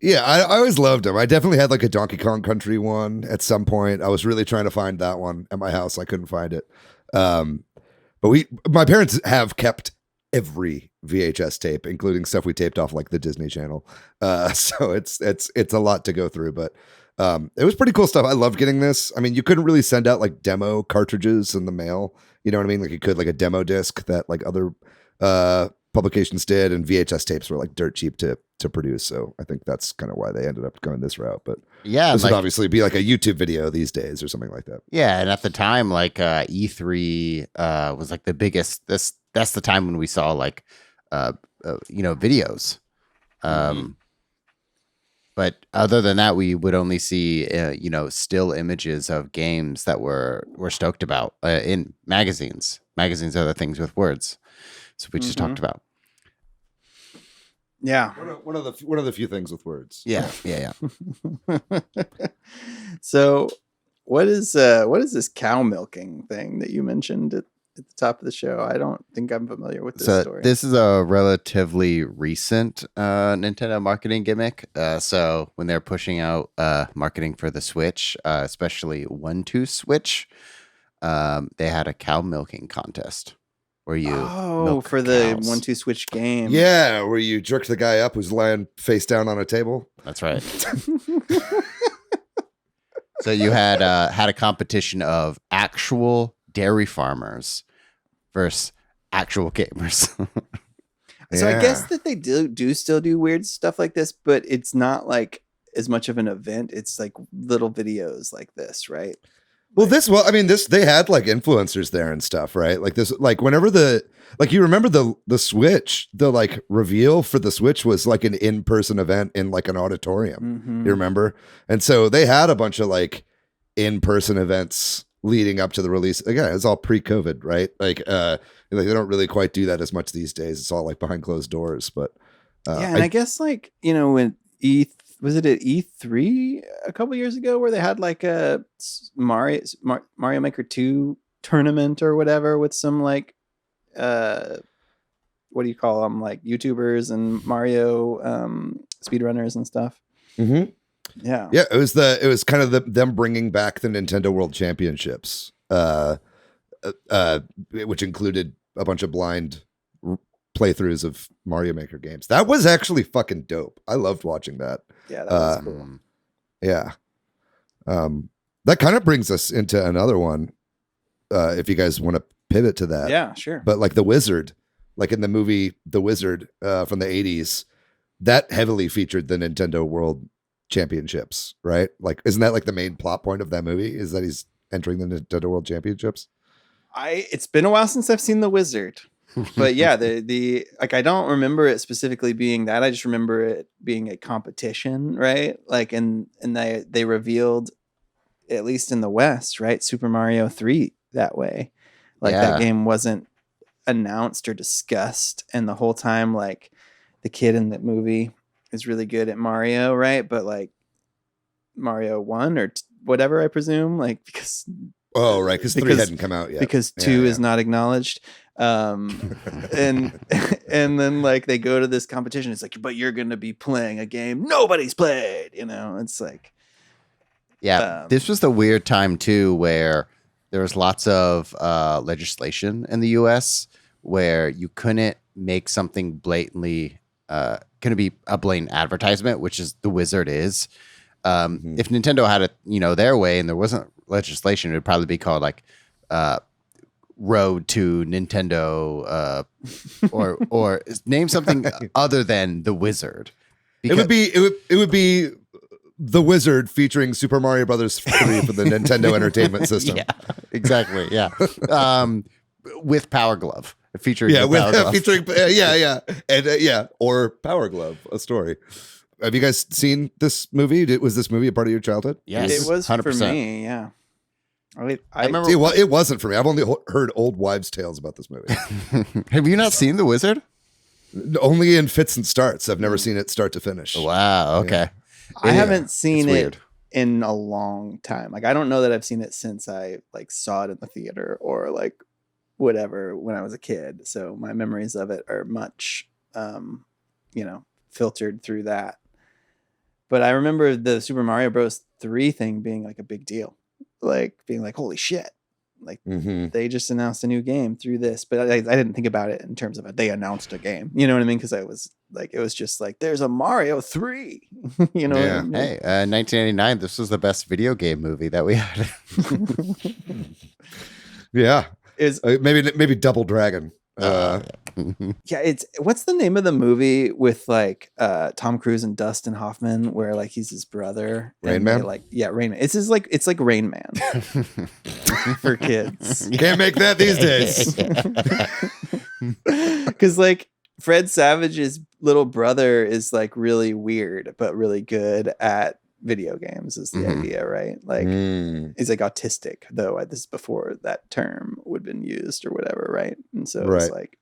Yeah, I always loved them. I definitely had like a Donkey Kong Country one at some point. I was really trying to find that one at my house. I couldn't find it. But my parents have kept every VHS tape, including stuff we taped off like the Disney Channel. So it's a lot to go through, but it was pretty cool stuff. I loved getting this. I mean, you couldn't really send out like demo cartridges in the mail. You know what I mean? Like you could like a demo disc that like other publications did, and VHS tapes were like dirt cheap to produce. So I think that's kind of why they ended up going this route. But yeah, this would obviously be like a YouTube video these days or something like that. Yeah, and at the time, like E3 was like the biggest. That's the time when we saw like videos. But other than that, we would only see, still images of games that we're stoked about in magazines. Magazines are the things with words. So we just talked about. Yeah. One of the few things with words. Yeah. So what is this cow milking thing that you mentioned at the top of the show? I don't think I'm familiar with this story. This is a relatively recent Nintendo marketing gimmick. So when they're pushing out marketing for the Switch, especially 1-2 Switch, they had a cow milking contest where you for the 1-2 Switch game. Yeah, where you jerk the guy up who's lying face down on a table. That's right. So you had a competition of actual dairy farmers versus actual gamers. So I guess that they do still do weird stuff like this, but it's not like as much of an event. It's like little videos like this, right? Well, they had like influencers there and stuff, right? Like this, like whenever you remember the Switch, the like reveal for the Switch was like an in-person event in like an auditorium. You remember? And so they had a bunch of like in-person events leading up to the release. Again, it's all pre-COVID, right? Like they don't really quite do that as much these days. It's all like behind closed doors, but and I guess like, when was it at E3 a couple years ago where they had like a Mario Maker 2 tournament or whatever with some like what do you call them, like YouTubers and Mario speedrunners and stuff. Mm-hmm. Yeah, it was kind of them bringing back the Nintendo World Championships, which included a bunch of blind playthroughs of Mario Maker games. That was actually fucking dope. I loved watching that. Yeah, that was cool. Yeah. That kind of brings us into another one. If you guys want to pivot to that. Yeah, sure. But like the Wizard, like in the movie The Wizard from the 80s, that heavily featured the Nintendo World Championships, right? Like, isn't that like the main plot point of that movie? Is that he's entering the Nintendo World Championships? It's been a while since I've seen The Wizard. But yeah, the like I don't remember it specifically being that. I just remember it being a competition, right? Like and they revealed, at least in the West, right, Super Mario 3 that way. Like that game wasn't announced or discussed, and the whole time like the kid in that movie is really good at Mario, right? But like Mario 1 or whatever, I presume, like because 3 hadn't come out yet. Because 2 is not acknowledged. And then like they go to this competition. It's like, but you're going to be playing a game nobody's played, you know? It's like, this was the weird time too, where there was lots of legislation in the US where you couldn't make something blatantly, couldn't be a blatant advertisement, which is The Wizard is. If Nintendo had it, their way, and there wasn't legislation, it would probably be called like Road to Nintendo, or name something other than The Wizard. It would be The Wizard featuring Super Mario Brothers 3 for the Nintendo Entertainment System. Yeah, exactly. Yeah, with Power Glove featuring. Yeah, Power Glove. featuring. And or Power Glove, a story. Have you guys seen this movie? Was this movie a part of your childhood? Yes, it was 100%. for me. Yeah, I remember. See, well, it wasn't for me. I've only heard old wives' tales about this movie. Have you not seen The Wizard? Only in fits and starts. I've never seen it start to finish. Wow. Okay. I haven't seen It's it weird. in a long time. Like I don't know that I've seen it since I like saw it in the theater or like whatever when I was a kid. So my memories of it are much, filtered through that. But I remember the Super Mario Bros. 3 thing being like a big deal, like being like, holy shit. Like they just announced a new game through this, but I didn't think about it in terms of they announced a game. You know what I mean? Because I was like, it was just like, there's a Mario 3. You know? Yeah. What I mean? Hey, 1989. This was the best video game movie that we had. Yeah, Is maybe Double Dragon. yeah, it's what's the name of the movie with like Tom Cruise and Dustin Hoffman where like he's his brother? Rain Man? Rain Man. It's like Rain Man for kids. Can't make that these days. Because like Fred Savage's little brother is like really weird but really good at video games is the idea, right? Like he's like autistic, though this is before that term would have been used or whatever, right? And so it's like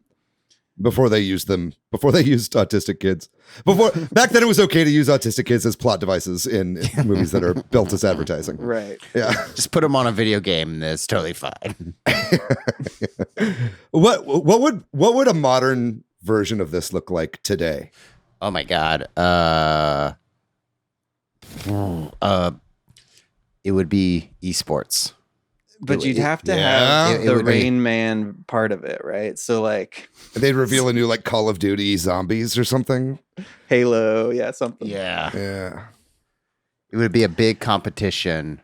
before they used autistic kids. Back then it was okay to use autistic kids as plot devices in movies that are built as advertising. right. Yeah. Just put them on a video game and it's totally fine. What would a modern version of this look like today? Oh my God. It would be esports. But you'd have to Yeah. have It the would be- Rain Man part of it, right? So like They'd reveal a new like Call of Duty Zombies or something. Halo, yeah, something. Yeah. Yeah. It would be a big competition,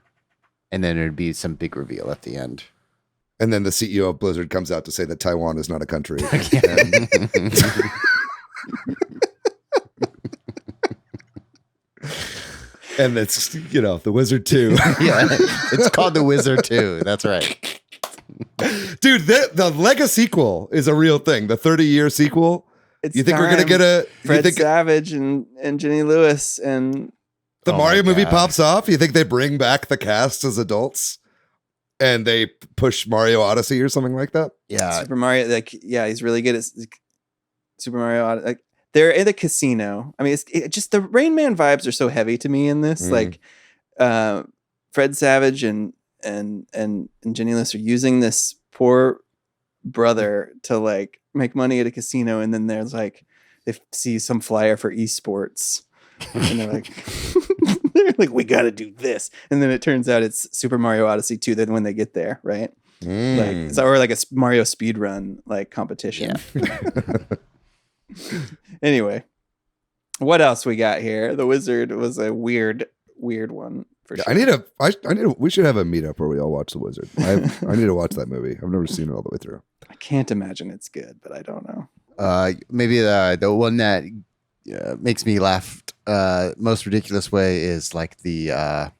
and then there'd be some big reveal at the end. And then the CEO of Blizzard comes out to say that Taiwan is not a country. And it's, The Wizard 2. Yeah, it's called The Wizard 2. That's right. Dude, the Lego sequel is a real thing. The 30-year sequel. It's You think we're going to time. get Fred Savage and Jenny Lewis and the Oh Mario my movie God. pops off? You think they bring back the cast as adults and they push Mario Odyssey or something like that? Yeah. Super Mario. Like, yeah, he's really good at Super Mario. Like they're in a casino. I mean, it just the Rain Man vibes are so heavy to me in this. Like, Fred Savage and Jenny List are using this poor brother to like make money at a casino, and then there's like they see some flyer for esports, and they're like, we got to do this, and then it turns out it's Super Mario Odyssey 2. Then when they get there, right? Like, or like a Mario speedrun like competition. Anyway, what else we got here? The Wizard was a weird one for sure. We should have a meetup where we all watch The Wizard. I need to watch that movie. I've never seen it all the way through. I can't imagine it's good, but I don't know. Maybe the one that makes me laugh most ridiculous way is like the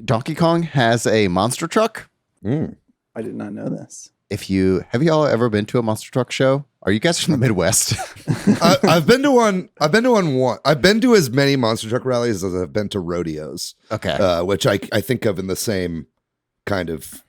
Donkey Kong has a monster truck. I did not know this. Have you all ever been to a monster truck show? Are you guys from the Midwest? I've been to one. I've been to as many monster truck rallies as I've been to rodeos. Okay. Which I think of in the same kind of.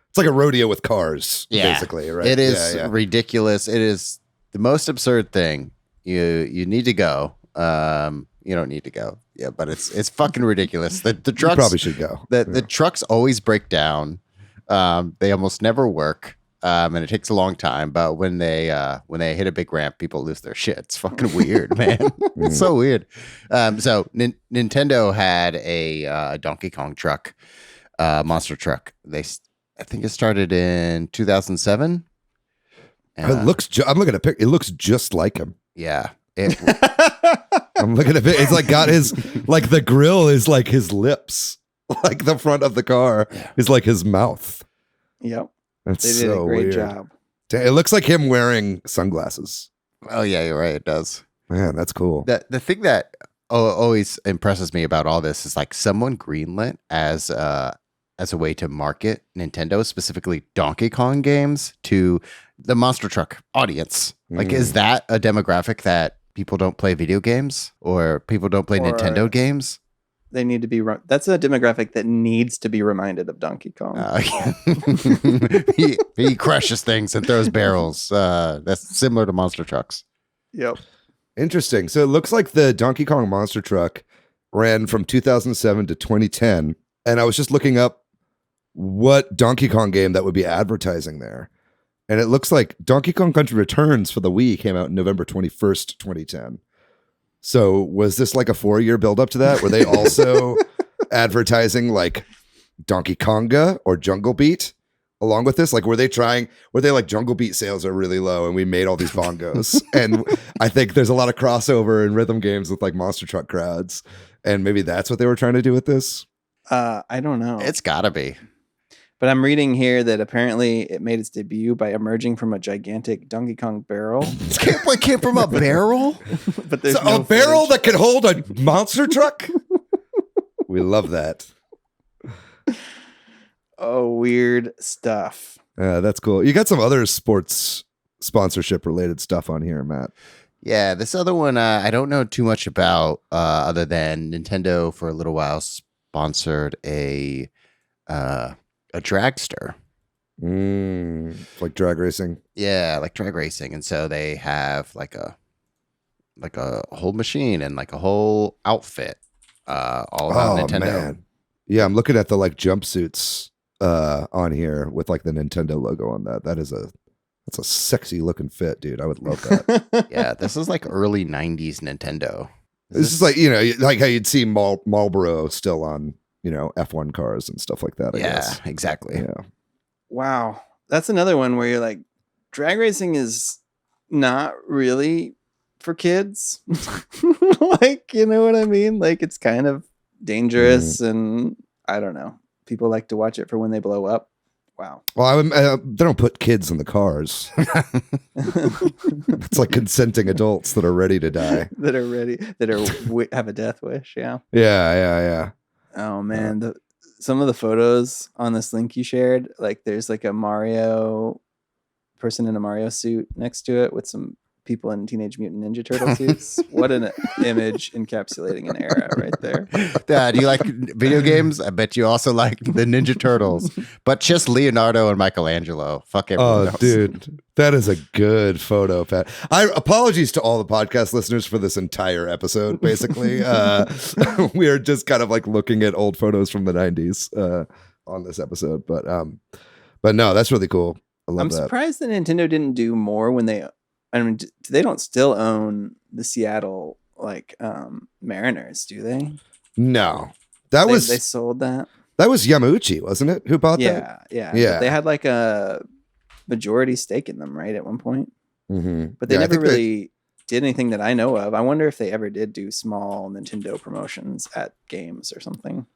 It's like a rodeo with cars, basically, right? It is ridiculous. It is the most absurd thing. You need to go. You don't need to go. Yeah, but it's fucking ridiculous. The trucks you probably should go. The trucks always break down. They almost never work. And it takes a long time, but when they hit a big ramp, people lose their shit. It's fucking weird, man. It's so weird. So Nintendo had a Donkey Kong truck, monster truck. I think it started in 2007. It looks. I'm looking at a pic. It looks just like him. Yeah. I'm looking at it. It's like got his like the grill is like his lips. Like the front of the car is like his mouth. Yep. That's they did so a great weird. job. It looks like him wearing sunglasses. Oh yeah, you're right. It does. Man, that's cool. The thing that always impresses me about all this is like someone greenlit as a way to market Nintendo, specifically Donkey Kong games, to the monster truck audience. Like, is that a demographic that people don't play video games or people don't play Nintendo games? They need to be. That's a demographic that needs to be reminded of Donkey Kong. He crushes things and throws barrels. That's similar to monster trucks. Yep. Interesting. So it looks like the Donkey Kong monster truck ran from 2007 to 2010, and I was just looking up what Donkey Kong game that would be advertising there, and it looks like Donkey Kong Country Returns for the Wii came out November 21st, 2010. So was this like a 4-year buildup to that? Were they also advertising like Donkey Konga or Jungle Beat along with this? Like, were they like Jungle Beat sales are really low and we made all these bongos? And I think there's a lot of crossover in rhythm games with like monster truck crowds. And maybe that's what they were trying to do with this. I don't know. It's gotta be. But I'm reading here that apparently it made its debut by emerging from a gigantic Donkey Kong barrel. It came from a barrel? But there's a barrel that could hold a monster truck? We love that. Oh, weird stuff. That's cool. You got some other sports sponsorship related stuff on here, Matt. Yeah, this other one I don't know too much about other than Nintendo for a little while sponsored a dragster. Like drag racing. Yeah, like drag racing. And so they have like a whole machine and like a whole outfit all about Nintendo. Man. Yeah, I'm looking at the like jumpsuits on here with like the Nintendo logo on that. That's a sexy looking fit, dude. I would love that. Yeah, this is like early 90s Nintendo. This is like, like how you'd see Marlboro still on, F1 cars and stuff like that, I guess. Exactly. Yeah. Wow. That's another one where you're like, drag racing is not really for kids. Like, you know what I mean? Like, it's kind of dangerous and I don't know. People like to watch it for when they blow up. Wow. Well, they don't put kids in the cars. It's like consenting adults that are ready to die. Have a death wish. Yeah. Yeah. Oh man, some of the photos on this link you shared, like there's like a Mario person in a Mario suit next to it with some people in Teenage Mutant Ninja Turtle suits. What an image encapsulating an era right there. Do you like video games? I bet you also like the Ninja Turtles, but just Leonardo and Michelangelo. Fuck everyone else. Dude, that is a good photo, Pat. Apologies to all the podcast listeners for this entire episode. Basically, we are just kind of like looking at old photos from the 90s on this episode, but no, that's really cool. I love I'm that. surprised that Nintendo didn't do more when they don't still own the Seattle Mariners, do they? No, they sold that. That was Yamauchi, wasn't it? Who bought that? Yeah. But they had like a majority stake in them, right, at one point. Mm-hmm. But they never really did anything that I know of. I wonder if they ever did do small Nintendo promotions at games or something.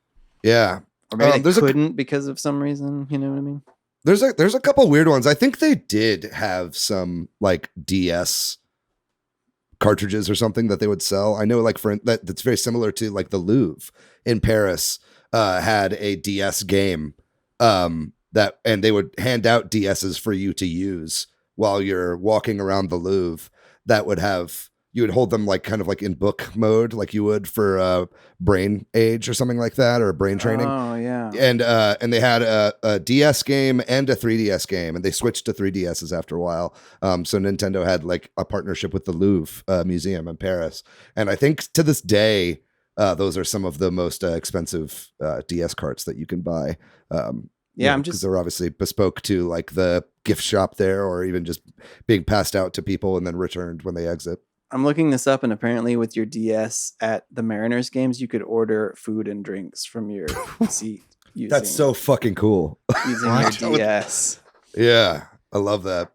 Yeah. Or maybe they couldn't because of some reason. You know what I mean? There's a couple weird ones. I think they did have some like DS cartridges or something that they would sell. I know like that's very similar to like the Louvre in Paris had a DS game and they would hand out DSs for you to use while you're walking around the Louvre. You would hold them like kind of like in book mode, like you would for Brain Age or something like that, or brain training. Oh yeah. And they had a DS game and a 3DS game, and they switched to 3DSs after a while. So Nintendo had like a partnership with the Louvre Museum in Paris, and I think to this day, those are some of the most expensive DS carts that you can buy. Because they're obviously bespoke to like the gift shop there, or even just being passed out to people and then returned when they exit. I'm looking this up, and apparently with your DS at the Mariners games, you could order food and drinks from your seat. That's so fucking cool. Using your DS. Yeah, I love that.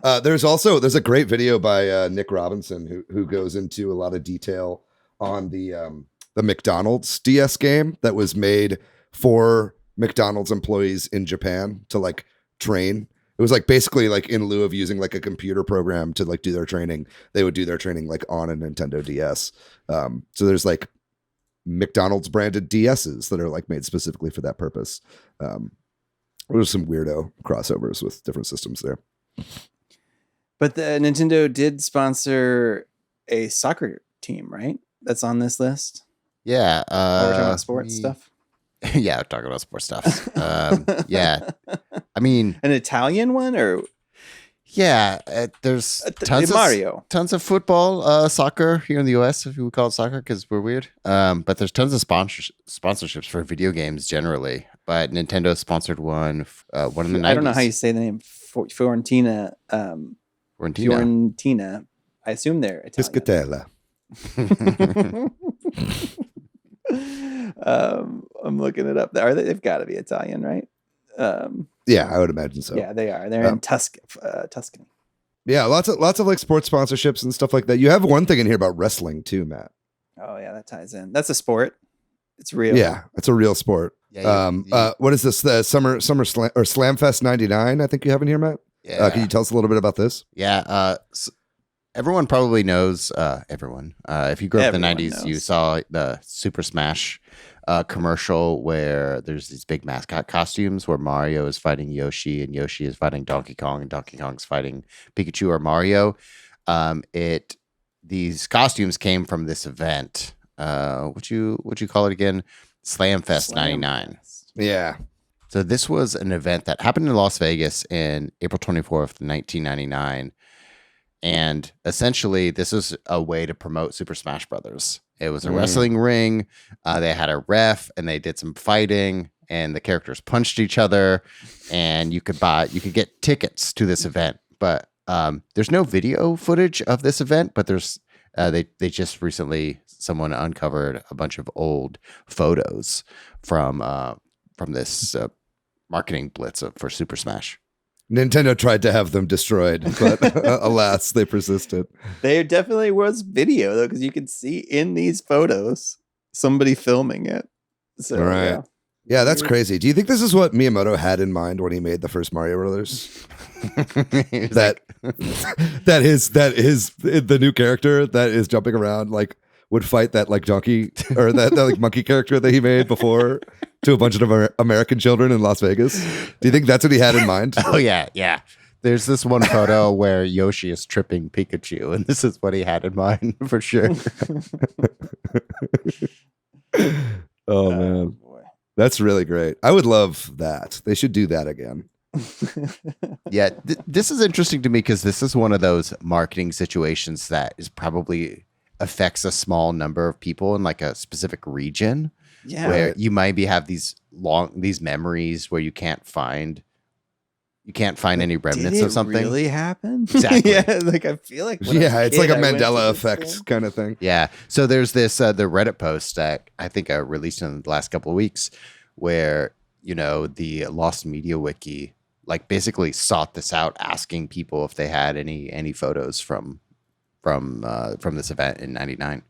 There's a great video by Nick Robinson who goes into a lot of detail on the McDonald's DS game that was made for McDonald's employees in Japan to like train. It was like basically like in lieu of using like a computer program to like do their training, they would do their training like on a Nintendo DS. So there's like McDonald's branded DSs that are like made specifically for that purpose. There's some weirdo crossovers with different systems there. But the Nintendo did sponsor a soccer team, right? That's on this list. Yeah. We're talking about sports stuff. Yeah, we're talking about sports stuff. Yeah. I mean, an Italian one, or yeah, there's tons of football, soccer here in the US, if you would call it soccer, because we're weird. But there's tons of sponsorships for video games generally. But Nintendo sponsored one in the 90s. I don't know how you say the name. Fiorentina. Fiorentina. I assume they're Italian. Piscatella. I'm looking it up. They've got to be Italian, right? Yeah, I would imagine so. Yeah, they are. They're in Tuscany. Yeah, lots of like sports sponsorships and stuff like that. You have one thing in here about wrestling too, Matt. Oh yeah, that ties in. That's a sport. It's real. Yeah, it's a real sport. Yeah, what is this? The Summer Slam or Slamfest '99? I think you have in here, Matt. Yeah. Can you tell us a little bit about this? Yeah. Everyone probably knows. If you grew up in the '90s, you saw the Super Smash commercial where there's these big mascot costumes where Mario is fighting Yoshi and Yoshi is fighting Donkey Kong and Donkey Kong's fighting Pikachu or Mario. These costumes came from this event. What'd you call it again? Slamfest '99. Yeah. So this was an event that happened in Las Vegas in April 24th, 1999. And essentially, this was a way to promote Super Smash Brothers. It was a wrestling ring. They had a ref, and they did some fighting, and the characters punched each other. And you could get tickets to this event. But there's no video footage of this event. But there's they just recently someone uncovered a bunch of old photos from this marketing blitz for Super Smash. Nintendo tried to have them destroyed, but alas, they persisted. There definitely was video, though, because you could see in these photos somebody filming it. So, right. Yeah, that's crazy. Do you think this is what Miyamoto had in mind when he made the first Mario Brothers? that the new character that is jumping around like would fight that like donkey or that like monkey character that he made before to a bunch of American children in Las Vegas. Do you think that's what he had in mind? Oh yeah. There's this one photo where Yoshi is tripping Pikachu, and this is what he had in mind for sure. Oh man, boy. that's really great. I would love that. They should do that again. Yeah, this is interesting to me because this is one of those marketing situations that is probably affects a small number of people in like a specific region. Yeah, where you maybe have these memories where you can't find any remnants of something. Did it really happen? Exactly. Yeah, like I feel like when I was Yeah, it's kid, like a I went to Mandela this effect thing. kind of thing. Yeah. So there's this the Reddit post that I think I released in the last couple of weeks where, the Lost Media Wiki like basically sought this out, asking people if they had any photos from this event in '99.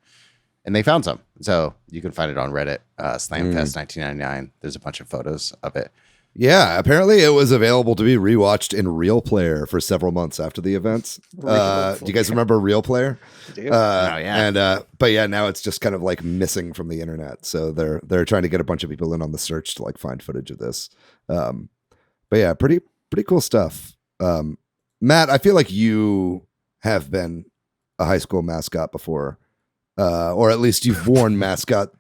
And they found some. So you can find it on Reddit, Slamfest 1999. There's a bunch of photos of it. Yeah, apparently it was available to be rewatched in Real Player for several months after the events. Do you guys remember Real Player? Dude. Yeah. But yeah, now it's just kind of like missing from the internet. So they're trying to get a bunch of people in on the search to like find footage of this. But yeah, pretty cool stuff. Matt, I feel like you have been a high school mascot before. Or at least you've worn mascot.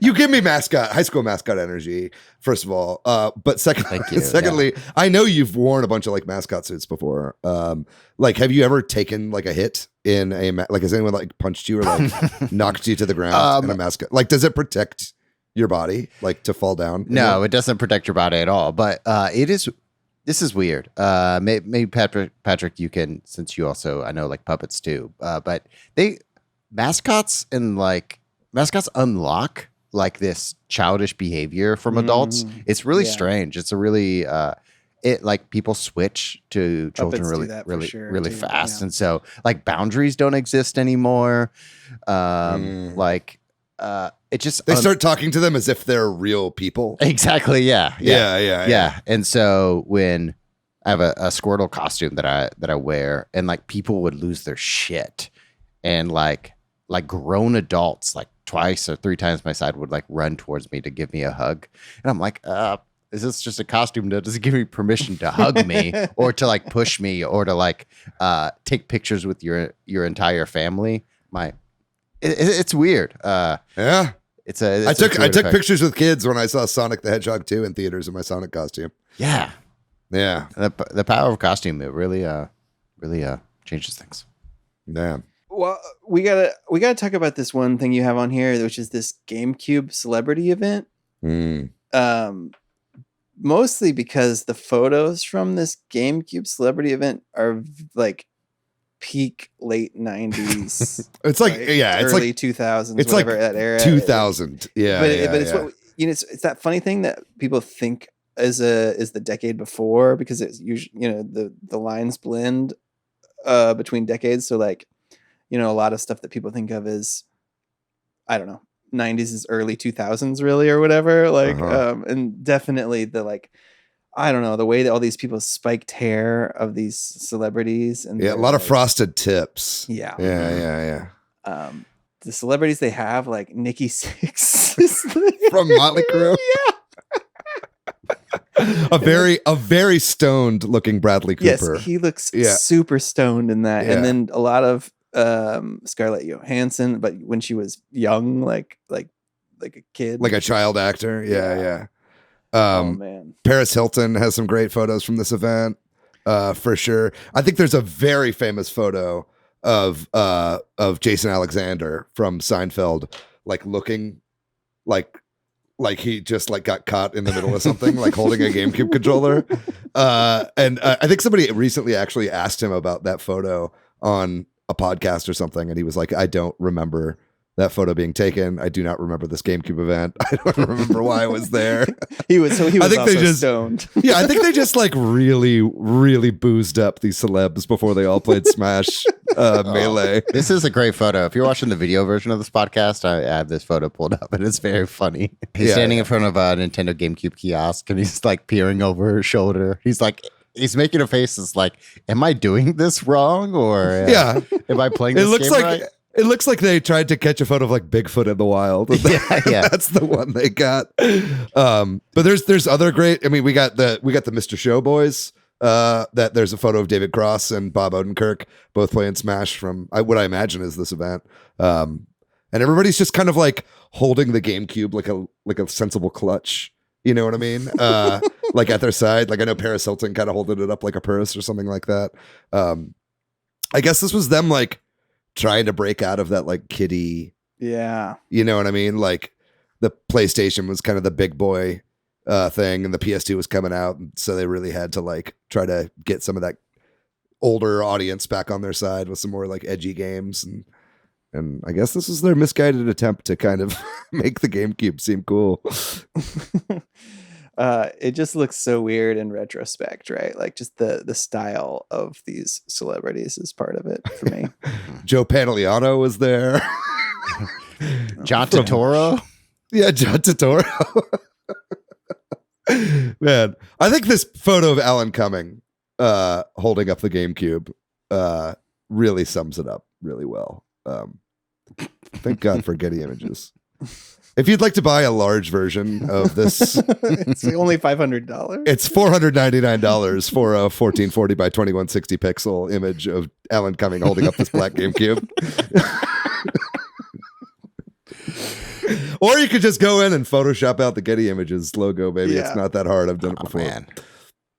You give me high school mascot energy, first of all. But secondly, I know you've worn a bunch of like mascot suits before. Like, have you ever taken like a hit in like, has anyone like punched you or like knocked you to the ground in a mascot? Like, does it protect your body like to fall down? No, it doesn't protect your body at all. But this is weird. Maybe Patrick, you can, since you also, I know like puppets too. But mascots unlock like this childish behavior from adults. It's really strange. It's a really it like people switch to children really fast. And so like boundaries don't exist anymore. Like it just they start talking to them as if they're real people. Exactly. Yeah. And so when I have a Squirtle costume that I wear, and like people would lose their shit, and like grown adults, like twice or three times my size, would like run towards me to give me a hug. And I'm like, is this just a costume that doesn't give me permission to hug me or to like push me or to like take pictures with your entire family? It's weird. Yeah. I took pictures with kids when I saw Sonic the Hedgehog 2 in theaters in my Sonic costume. Yeah. Yeah. The power of costume, it really changes things. Damn. Well, we gotta talk about this one thing you have on here, which is this GameCube celebrity event. Mostly because the photos from this GameCube celebrity event are like peak late 90s. It's like it's early like 2000s. It's whatever, like that era. 2000. Yeah, but it's what it's that funny thing that people think is the decade before, because it's usually the lines blend between decades. So like. A lot of stuff that people think of as, I don't know, 90s is early 2000s really, or whatever. Like, and definitely the like, I don't know, the way that all these people spiked hair of these celebrities, and a lot of frosted tips. Yeah. The celebrities they have, like Nikki Sixx from Motley Crue. A very stoned looking Bradley Cooper. Yes, he looks super stoned in that, and then a lot of Scarlett Johansson, but when she was young, like a kid, like a child actor. Yeah. Oh man, Paris Hilton has some great photos from this event, for sure. I think there's a very famous photo of Jason Alexander from Seinfeld, like looking like he just like got caught in the middle of something, like holding a GameCube controller. And I think somebody recently actually asked him about that photo on a podcast or something, and he was like, I don't remember that photo being taken. I do not remember this GameCube event. I don't remember why I was there. he was I think also they just, stoned. Yeah, I think they just like really, really boozed up these celebs before they all played Smash Melee. This is a great photo. If you're watching the video version of this podcast, I have this photo pulled up, and it's very funny. He's standing in front of a Nintendo GameCube kiosk, and he's like peering over her shoulder. He's making a face that's like, am I doing this wrong? Or am I playing this game right? It looks like they tried to catch a photo of like Bigfoot in the wild. Yeah. That's the one they got. But there's other great. I mean, we got the Mr. Show boys that there's a photo of David Cross and Bob Odenkirk both playing Smash from what I imagine is this event. And everybody's just kind of like holding the GameCube like a sensible clutch. You know what I mean? Like at their side. Like I know Paris Hilton kind of holding it up like a purse or something like that. I guess this was them like trying to break out of that like kiddie. Yeah. You know what I mean? Like the PlayStation was kind of the big boy thing and the PS2 was coming out. And so they really had to like try to get some of that older audience back on their side with some more like edgy games. And I guess this is their misguided attempt to kind of make the GameCube seem cool. It just looks so weird in retrospect, right? Like just the style of these celebrities is part of it for me. Joe Pantoliano was there. John Turturro. Yeah, John Turturro. Man, I think this photo of Alan Cumming holding up the GameCube really sums it up really well. Thank God for Getty Images. If you'd like to buy a large version of this, it's only $500. It's $499 for a 1440 by 2160 pixel image of Alan Cumming holding up this black GameCube. Or you could just go in and Photoshop out the Getty Images logo, baby. Yeah. It's not that hard. I've done it before. Man.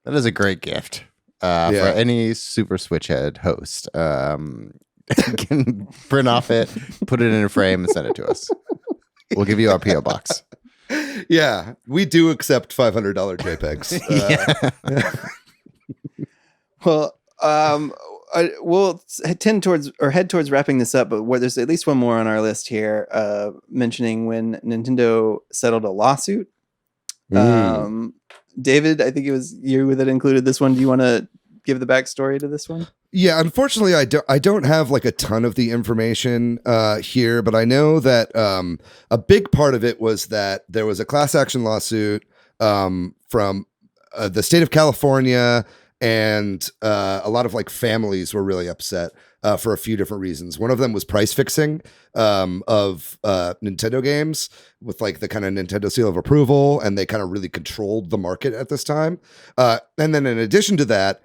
That is a great gift for any Super Switch Head host. You can print off it, put it in a frame, and send it to us. We'll give you our P.O. box. Yeah, we do accept $500 JPEGs. Well, we'll head towards wrapping this up, but there's at least one more on our list here, mentioning when Nintendo settled a lawsuit. David, I think it was you that included this one. Do you want to give the backstory to this one? Yeah, unfortunately, I don't have like a ton of the information here, but I know that a big part of it was that there was a class action lawsuit from the state of California, and a lot of like families were really upset for a few different reasons. One of them was price fixing of Nintendo games with like the kind of Nintendo seal of approval, and they kind of really controlled the market at this time. And then in addition to that,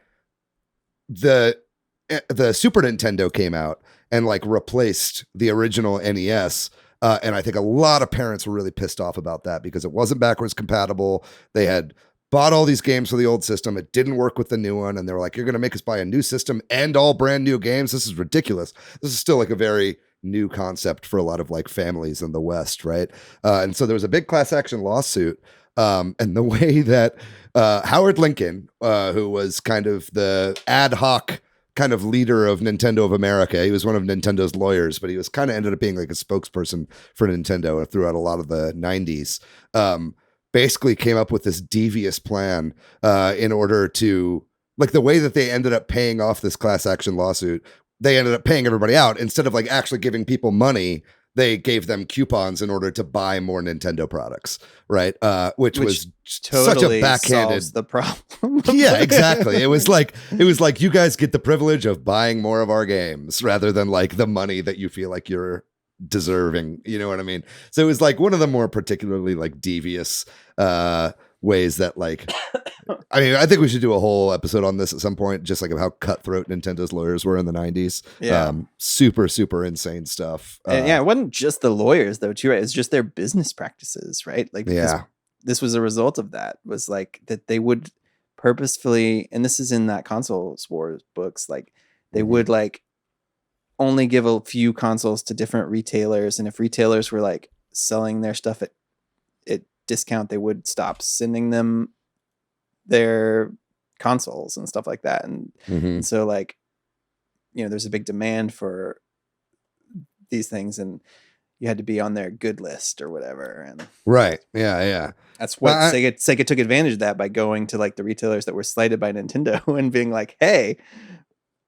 the Super Nintendo came out and like replaced the original NES. And I think a lot of parents were really pissed off about that because it wasn't backwards compatible. They had bought all these games for the old system. It didn't work with the new one. And they were like, you're going to make us buy a new system and all brand new games. This is ridiculous. This is still like a very new concept for a lot of like families in the West. Right. And so there was a big class action lawsuit. And the way that Howard Lincoln, who was kind of the ad hoc kind of leader of Nintendo of America, he was one of Nintendo's lawyers, but he was kind of ended up being like a spokesperson for Nintendo throughout a lot of the 90s, basically came up with this devious plan in order to, like the way that they ended up paying off this class action lawsuit, they ended up paying everybody out. Instead of like actually giving people money, they gave them coupons in order to buy more Nintendo products, right? Which was totally such a backhanded solves the problem. Yeah, exactly. It was like you guys get the privilege of buying more of our games rather than like the money that you feel like you're deserving. You know what I mean? So it was like one of the more particularly like devious ways that like, I mean, I think we should do a whole episode on this at some point, just like of how cutthroat Nintendo's lawyers were in the 90s. Yeah. Super, super insane stuff. And yeah, it wasn't just the lawyers though, too, right? It's just their business practices, right? Like, this was a result of that, was like that they would purposefully, and this is in that Console Wars books, like they would like only give a few consoles to different retailers. And if retailers were like selling their stuff at discount, they would stop sending them their consoles and stuff like that. And so like, you know, there's a big demand for these things and you had to be on their good list or whatever. And right. Yeah. That's what Sega took advantage of that by going to like the retailers that were slighted by Nintendo and being like, hey,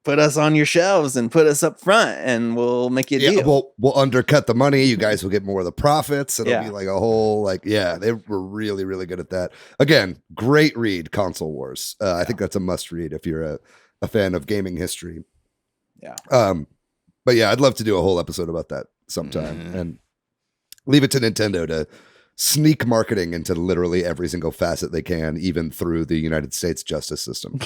put us on your shelves and put us up front and we'll make you a deal. We'll undercut the money. You guys will get more of the profits. It'll be like a whole, like, they were really, really good at that. Again, great read, Console Wars. I think that's a must read if you're a fan of gaming history. Yeah. But yeah, I'd love to do a whole episode about that sometime and leave it to Nintendo sneak marketing into literally every single facet they can, even through the United States justice system.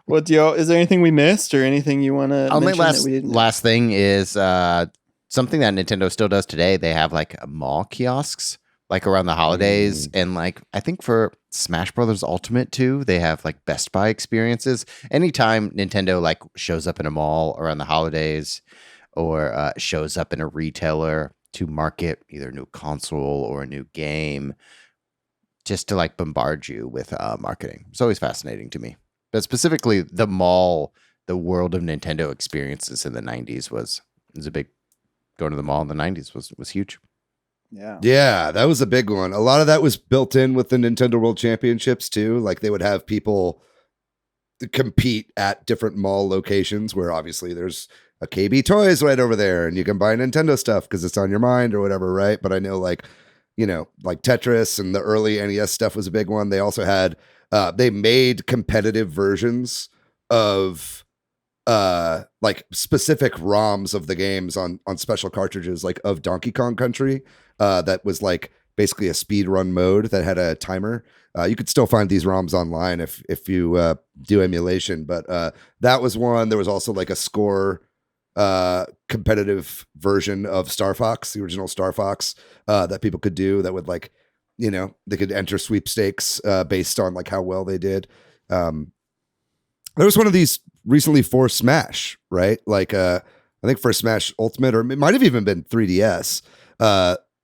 What is there anything we missed or anything you want to mention that we didn't? Last thing is something that Nintendo still does today. They have like mall kiosks like around the holidays, and like I think for Smash Brothers Ultimate too, they have like Best Buy experiences. Anytime Nintendo like shows up in a mall around the holidays, or shows up in a retailer to market either a new console or a new game, just to like bombard you with marketing. It's always fascinating to me. But specifically, the mall, the world of Nintendo experiences in the 90s was a big, going to the mall in the 90s was huge. Yeah, that was a big one. A lot of that was built in with the Nintendo World Championships too. Like they would have people compete at different mall locations where obviously there's a KB Toys right over there and you can buy Nintendo stuff because it's on your mind or whatever, right? But I know like Tetris and the early NES stuff was a big one. They also had they made competitive versions of like specific ROMs of the games on special cartridges, like of Donkey Kong Country, that was like basically a speed run mode that had a timer. You could still find these ROMs online if you do emulation, but that was one. There was also like a score competitive version of Star Fox, the original Star Fox, that people could do that would like, they could enter sweepstakes based on like how well they did. There was one of these recently for Smash, right? Like I think for Smash Ultimate, or it might have even been 3DS.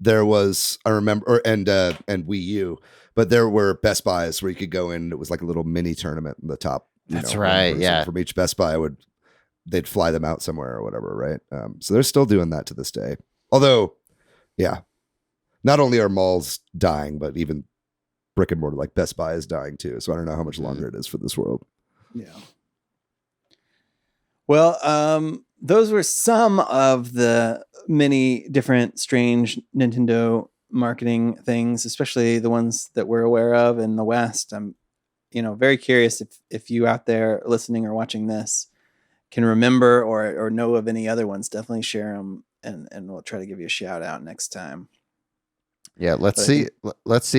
There was, I remember, and Wii U, but there were Best Buys where you could go in. It was like a little mini tournament in the top. That's right. Yeah. From each Best Buy, they'd fly them out somewhere or whatever, right? So they're still doing that to this day. Although, yeah, not only are malls dying, but even brick and mortar like Best Buy is dying too. So I don't know how much longer it is for this world. Yeah. Well, those were some of the many different strange Nintendo marketing things, especially the ones that we're aware of in the West. I'm, very curious if you out there listening or watching this can remember or know of any other ones. Definitely share them, and we'll try to give you a shout out next time. Yeah, let's see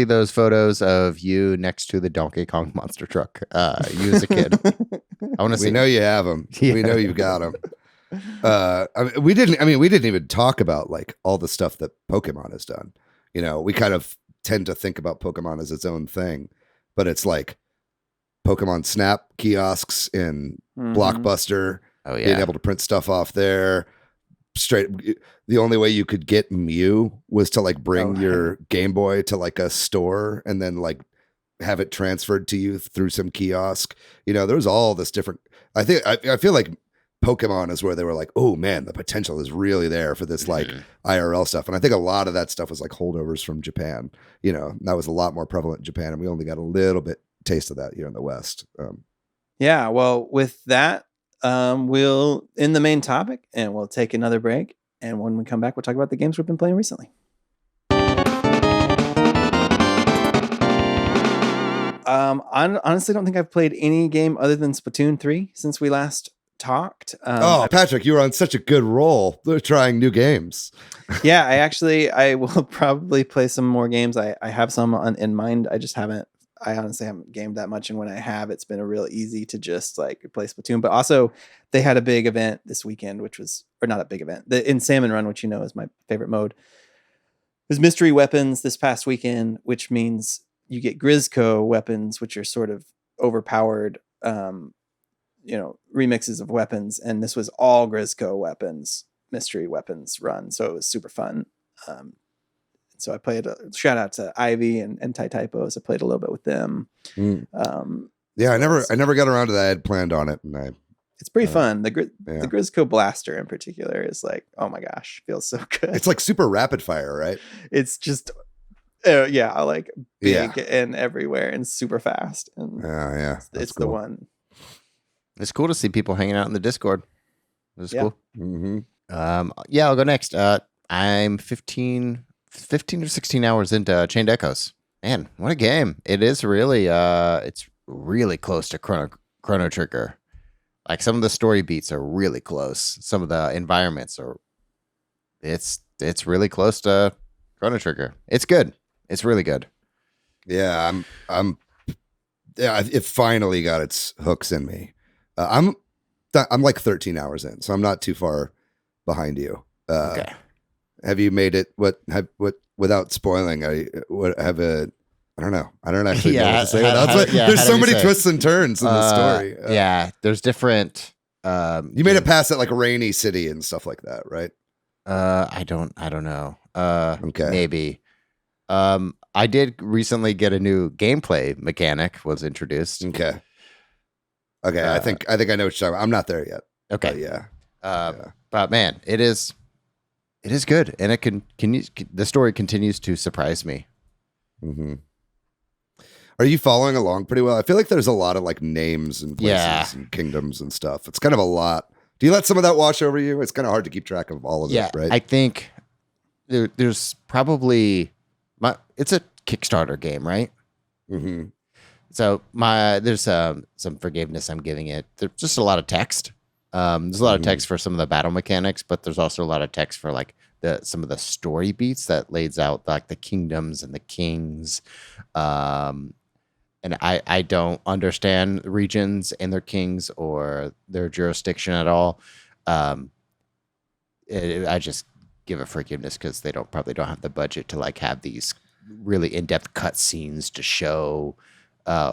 those photos of you next to the Donkey Kong monster truck. You as a kid. I want to see. We know you have them. Yeah. We know you've got them. We didn't even talk about like all the stuff that Pokemon has done. We kind of tend to think about Pokemon as its own thing, but it's like Pokemon Snap kiosks in Blockbuster. Oh yeah, being able to print stuff off there. The only way you could get Mew was to like bring your Game Boy to like a store and then like have it transferred to you through some kiosk. There was all this different. I feel like Pokemon is where they were like, oh man, the potential is really there for this like IRL stuff. And I think a lot of that stuff was like holdovers from Japan. That was a lot more prevalent in Japan, and we only got a little bit taste of that here in the West. Yeah. Well, with that, we'll end the main topic and we'll take another break. And when we come back, we'll talk about the games we've been playing recently. I honestly don't think I've played any game other than Splatoon 3 since we last talked. Patrick, you were on such a good roll. They're trying new games. Yeah, I will probably play some more games. I have some in mind. I honestly haven't gamed that much, and when I have, it's been a real easy to just like play Splatoon. But also, they had a big event this weekend, or not a big event, in Salmon Run, which is my favorite mode. There's mystery weapons this past weekend, which means you get Grizzco weapons, which are sort of overpowered, remixes of weapons, and this was all Grizzco weapons, mystery weapons run, so it was super fun. So I played shout out to Ivy and Ty Typos. I played a little bit with them. Yeah, I never got around to that. I had planned on it, and it's pretty fun. The Grizzco Blaster in particular is like, oh my gosh, feels so good. It's like super rapid fire, right? It's just like big and everywhere and super fast. And it's cool. The one. It's cool to see people hanging out in the Discord. It's cool. Mm-hmm. I'll go next. I'm 15 or 16 hours into Chained Echoes. Man, what a game. It is really it's really close to Chrono Trigger. Like some of the story beats are really close. Some of the environments are it's really close to Chrono Trigger. It's good. It's really good. Yeah, it finally got its hooks in me. I'm like 13 hours in, so I'm not too far behind you. Okay. Have you made it? Without spoiling? I don't know. I don't actually know what to say. There's so many twists and turns in the story. Yeah, there's different. You made it past that like rainy city and stuff like that, right? I don't know. Okay. Maybe. I did recently get a new gameplay mechanic was introduced. Okay. I think I know what you're talking about. I'm not there yet. Okay. But yeah. But man, it is good, and it continues. The story continues to surprise me. Mm-hmm. Are you following along pretty well? I feel like there's a lot of like names and places and kingdoms and stuff. It's kind of a lot. Do you let some of that wash over you? It's kind of hard to keep track of all of it, right? I think there's probably it's a Kickstarter game, right? Mm-hmm. So there's some forgiveness I'm giving it. There's just a lot of text. There's a lot of text for some of the battle mechanics, but there's also a lot of text for like some of the story beats that lays out like the kingdoms and the kings. And I don't understand regions and their kings or their jurisdiction at all. I just give it forgiveness because they probably don't have the budget to like have these really in-depth cutscenes to show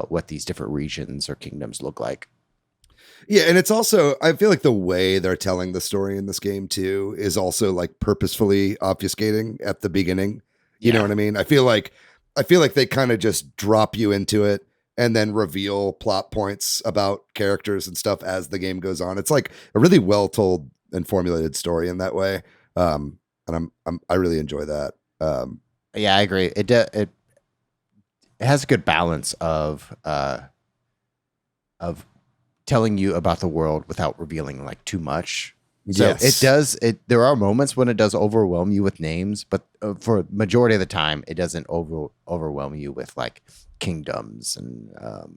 what these different regions or kingdoms look like. Yeah, and it's also, I feel like the way they're telling the story in this game too is also like purposefully obfuscating at the beginning. You know what I mean? I feel like they kind of just drop you into it and then reveal plot points about characters and stuff as the game goes on. It's like a really well told and formulated story in that way. And I really enjoy that. Yeah, I agree. It has a good balance of telling you about the world without revealing like too much. So there are moments when it does overwhelm you with names, but for majority of the time, it doesn't overwhelm you with like kingdoms and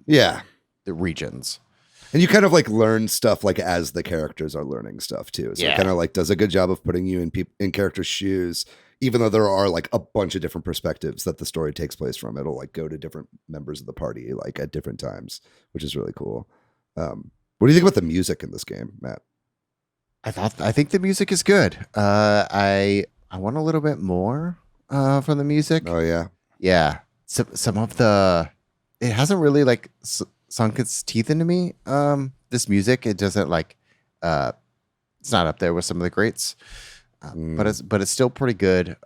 the regions. And you kind of like learn stuff like as the characters are learning stuff too. So it kind of like does a good job of putting you in characters' shoes, even though there are like a bunch of different perspectives that the story takes place from. It'll like go to different members of the party like at different times, which is really cool. What do you think about the music in this game, Matt? I think the music is good. I want a little bit more from the music. Oh yeah. Yeah. Some of it hasn't really like sunk its teeth into me. This music, it doesn't like it's not up there with some of the greats. But it's still pretty good.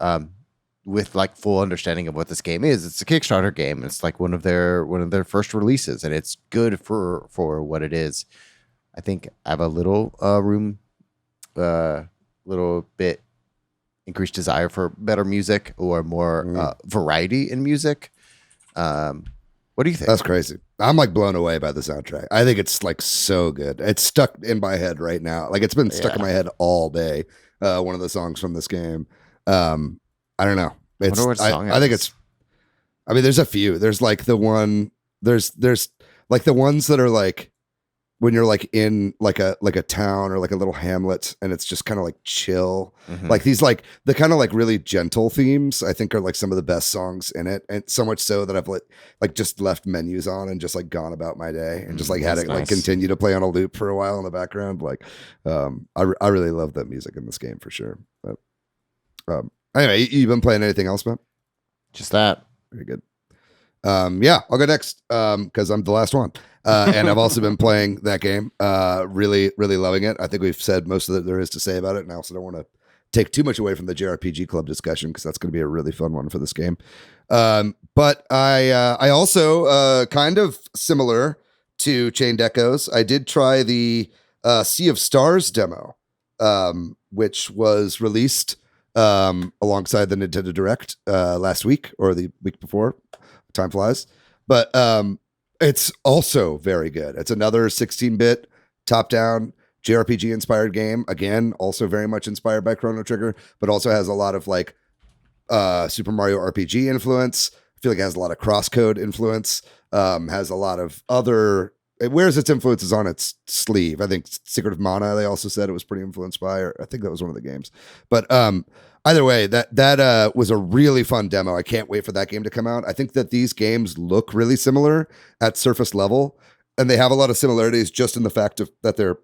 With like full understanding of what this game is. It's a Kickstarter game. It's like one of their first releases, and it's good for what it is. I think I have a little little bit increased desire for better music or more variety in music. What do you think? That's crazy. I'm like blown away by the soundtrack. I think it's like so good. It's stuck in my head right now. Like it's been stuck in my head all day. One of the songs from this game. I don't know. I think it's. I mean, there's a few. There's like the one. There's like the ones that are like when you're like in like a town or like a little hamlet, and it's just kind of like chill. Mm-hmm. Like these like the kind of like really gentle themes. I think are like some of the best songs in it, and so much so that I've like just left menus on and just like gone about my day and just like had it like continue to play on a loop for a while in the background. Like, I really love that music in this game for sure. But anyway, you been playing anything else, man? Just that. Very good. Yeah, I'll go next because I'm the last one. And I've also been playing that game. Really, really loving it. I think we've said most of that there is to say about it. And I also don't want to take too much away from the JRPG Club discussion because that's going to be a really fun one for this game. But I also kind of similar to Chained Echoes. I did try the Sea of Stars demo, which was released alongside the Nintendo Direct last week or the week before. Time flies. But it's also very good. It's another 16-bit top-down JRPG inspired game. Again, also very much inspired by Chrono Trigger, but also has a lot of like Super Mario RPG influence. I feel like it has a lot of crosscode influence. Has a lot of other it wears its influences on its sleeve. I think Secret of Mana, they also said it was pretty influenced by, or I think that was one of the games. But either way, that was a really fun demo. I can't wait for that game to come out. I think that these games look really similar at surface level, and they have a lot of similarities just in the fact that they're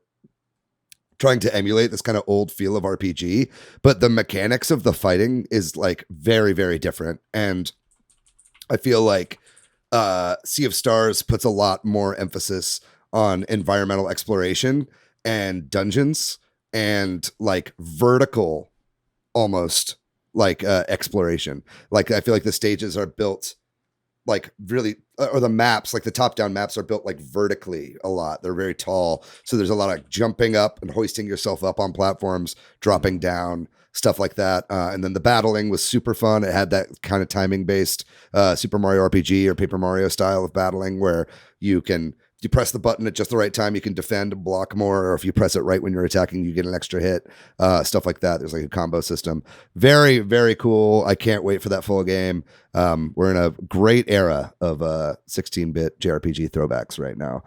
trying to emulate this kind of old feel of RPG, but the mechanics of the fighting is like very, very different. And I feel like Sea of Stars puts a lot more emphasis on environmental exploration and dungeons and like vertical almost like exploration. Like I feel like the stages are built like really, or the maps, like the top-down maps are built like vertically a lot. They're very tall. So there's a lot of jumping up and hoisting yourself up on platforms, dropping down, stuff like that. And then the battling was super fun. It had that kind of timing-based Super Mario RPG or Paper Mario style of battling where you press the button at just the right time, you can defend and block more, or if you press it right when you're attacking, you get an extra hit, stuff like that. There's like a combo system. Very, very cool. I can't wait for that full game. We're in a great era of 16-bit JRPG throwbacks right now.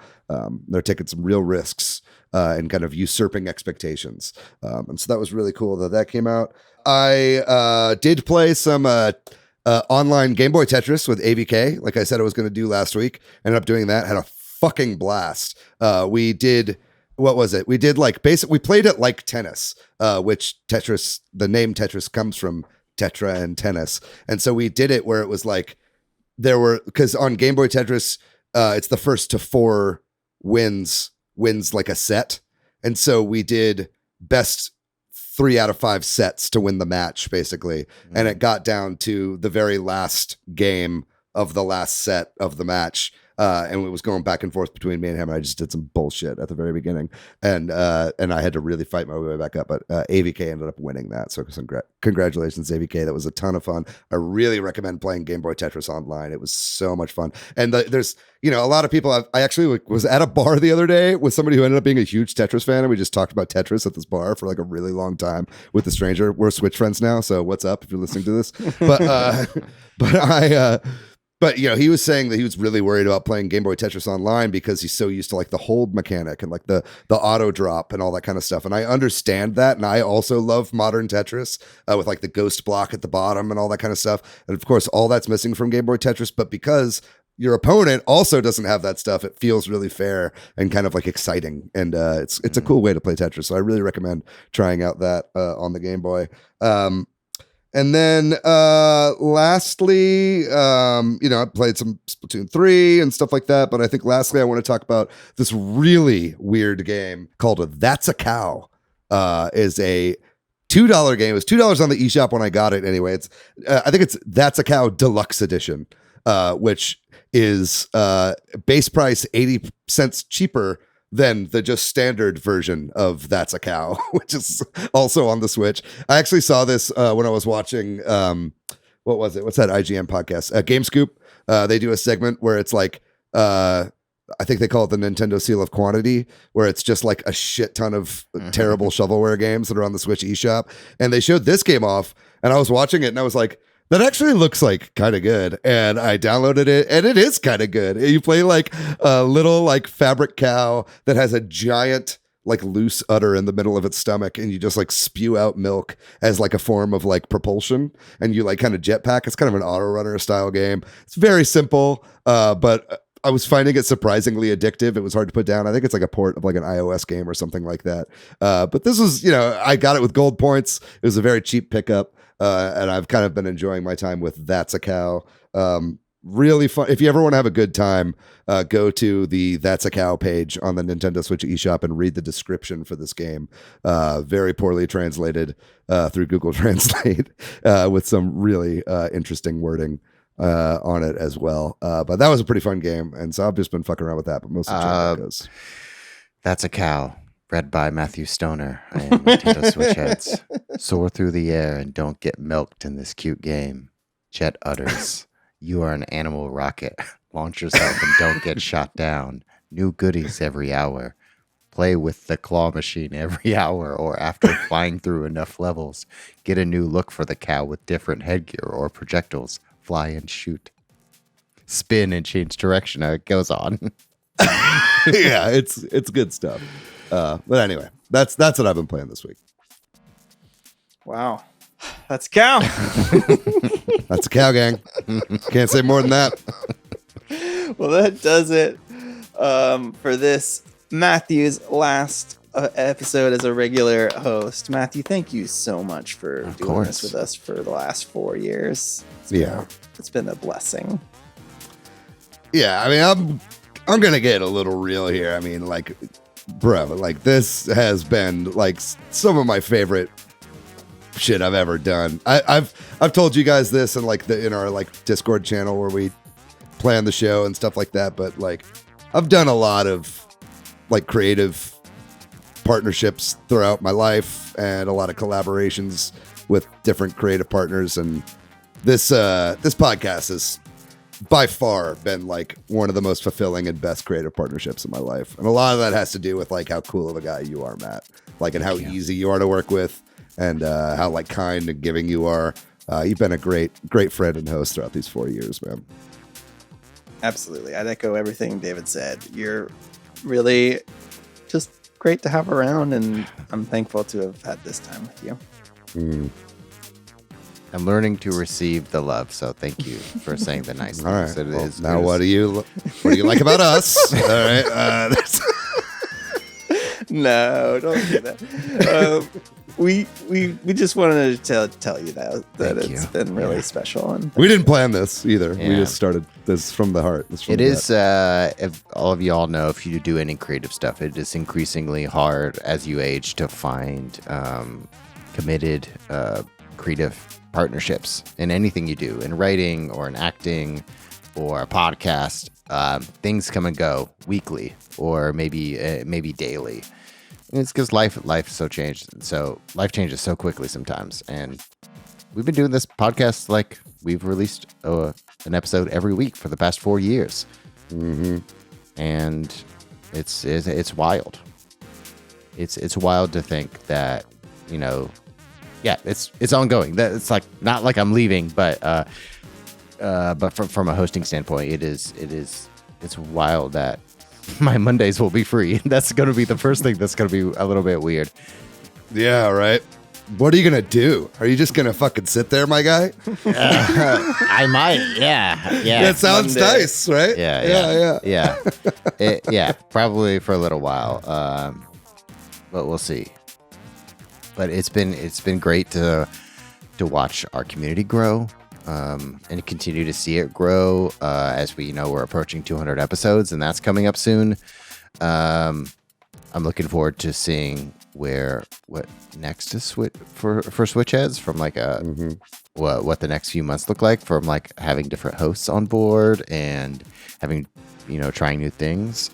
They're taking some real risks and kind of usurping expectations. And so that was really cool that came out. I did play some online Game Boy Tetris with AVK, like I said I was going to do last week. Ended up doing that. Had a fucking blast. We did, what was it? We did like we played it like tennis, which Tetris, the name Tetris comes from Tetra and tennis. And so we did it where it was like, because on Game Boy Tetris, it's the first to 4 wins like a set. And so we did best 3 out of 5 sets to win the match, basically. Mm-hmm. And it got down to the very last game of the last set of the match. And it was going back and forth between me and him. And I just did some bullshit at the very beginning. And I had to really fight my way back up. But AVK ended up winning that. So congratulations, AVK. That was a ton of fun. I really recommend playing Game Boy Tetris online. It was so much fun. And there's, a lot of people. I actually was at a bar the other day with somebody who ended up being a huge Tetris fan. And we just talked about Tetris at this bar for like a really long time with a stranger. We're Switch friends now. So what's up if you're listening to this? But he was saying that he was really worried about playing Game Boy Tetris online because he's so used to like the hold mechanic and like the auto drop and all that kind of stuff. And I understand that. And I also love modern Tetris with like the ghost block at the bottom and all that kind of stuff. And of course, all that's missing from Game Boy Tetris. But because your opponent also doesn't have that stuff, it feels really fair and kind of like exciting. And it's a cool way to play Tetris. So I really recommend trying out that on the Game Boy. And then lastly, I played some Splatoon 3 and stuff like that. But I think lastly, I want to talk about this really weird game called That's a Cow. Is a $2 game. It was $2 on the eShop when I got it anyway. It's I think it's That's a Cow Deluxe Edition, which is base price 80 cents cheaper than the just standard version of That's a Cow, which is also on the Switch. I actually saw this when I was watching, what was it? What's that IGN podcast? Game Scoop. They do a segment where it's like, I think they call it the Nintendo Seal of Quantity, where it's just like a shit ton of terrible shovelware games that are on the Switch eShop. And they showed this game off, and I was watching it, and I was like, that actually looks like kind of good. And I downloaded it, and it is kind of good. You play like a little like fabric cow that has a giant like loose udder in the middle of its stomach, and you just like spew out milk as like a form of like propulsion, and you like kind of jetpack. It's kind of an auto runner style game. It's very simple, but I was finding it surprisingly addictive. It was hard to put down. I think it's like a port of like an iOS game or something like that. But this was, I got it with gold points. It was a very cheap pickup. And I've kind of been enjoying my time with That's a Cow. Really fun. If you ever want to have a good time, go to the That's a Cow page on the Nintendo Switch eShop and read the description for this game. Very poorly translated through Google Translate with some really interesting wording on it as well. But that was a pretty fun game. And so I've just been fucking around with that, but mostly goes. That's a Cow. Read by Matthew Stoner. I am Nintendo Switch Headz. Soar through the air and don't get milked in this cute game. Jet utters. You are an animal rocket. Launch yourself and don't get shot down. New goodies every hour. Play with the claw machine every hour or after flying through enough levels. Get a new look for the cow with different headgear or projectiles. Fly and shoot. Spin and change direction. It goes on. Yeah, it's good stuff. But anyway, that's what I've been playing this week. Wow. That's a cow. That's a cow, gang. Can't say more than that. Well, that does it for this Matthew's last episode as a regular host. Matthew, thank you so much for doing this with us for the last 4 years. It's been a blessing. Yeah, I mean, I'm gonna get a little real here. I mean, like, bro, like this has been like some of my favorite shit I've ever done. I've told you guys this in our like Discord channel where we plan the show and stuff like that, but like I've done a lot of like creative partnerships throughout my life and a lot of collaborations with different creative partners, and this podcast has by far been like one of the most fulfilling and best creative partnerships in my life. And a lot of that has to do with like how cool of a guy you are, Matt, like, and how easy you are to work with, and how like kind and giving you are. You've been a great friend and host throughout these 4 years, man. Absolutely. I'd echo everything David said. You're really just great to have around, and I'm thankful to have had this time with you. I'm learning to receive the love, so thank you for saying the nice things. All right. Well, now, what do you like about us? All right. No, don't do that. We just wanted to tell you that it's been really special, and we didn't plan this either. Yeah. We just started this from the heart. It is, if all of y'all know, if you do any creative stuff, it is increasingly hard as you age to find committed creative partnerships in anything you do, in writing or in acting or a podcast. Things come and go weekly or maybe daily. And it's because life is so changed. So life changes so quickly sometimes. And we've been doing this podcast like we've released an episode every week for the past 4 years. Mm-hmm. And it's wild. It's wild to think that, you know, yeah, it's ongoing. That it's like not like I'm leaving, but from a hosting standpoint, it's wild that my Mondays will be free. That's going to be the first thing that's going to be a little bit weird. Yeah, right. What are you going to do? Are you just going to fucking sit there, my guy? I might. Yeah. That sounds nice, right? Yeah. Probably for a little while. But we'll see. But it's been great to watch our community grow. And continue to see it grow as we're approaching 200 episodes, and that's coming up soon. I'm looking forward to seeing what next is for Switch Headz, from like what the next few months look like, from like having different hosts on board and having trying new things.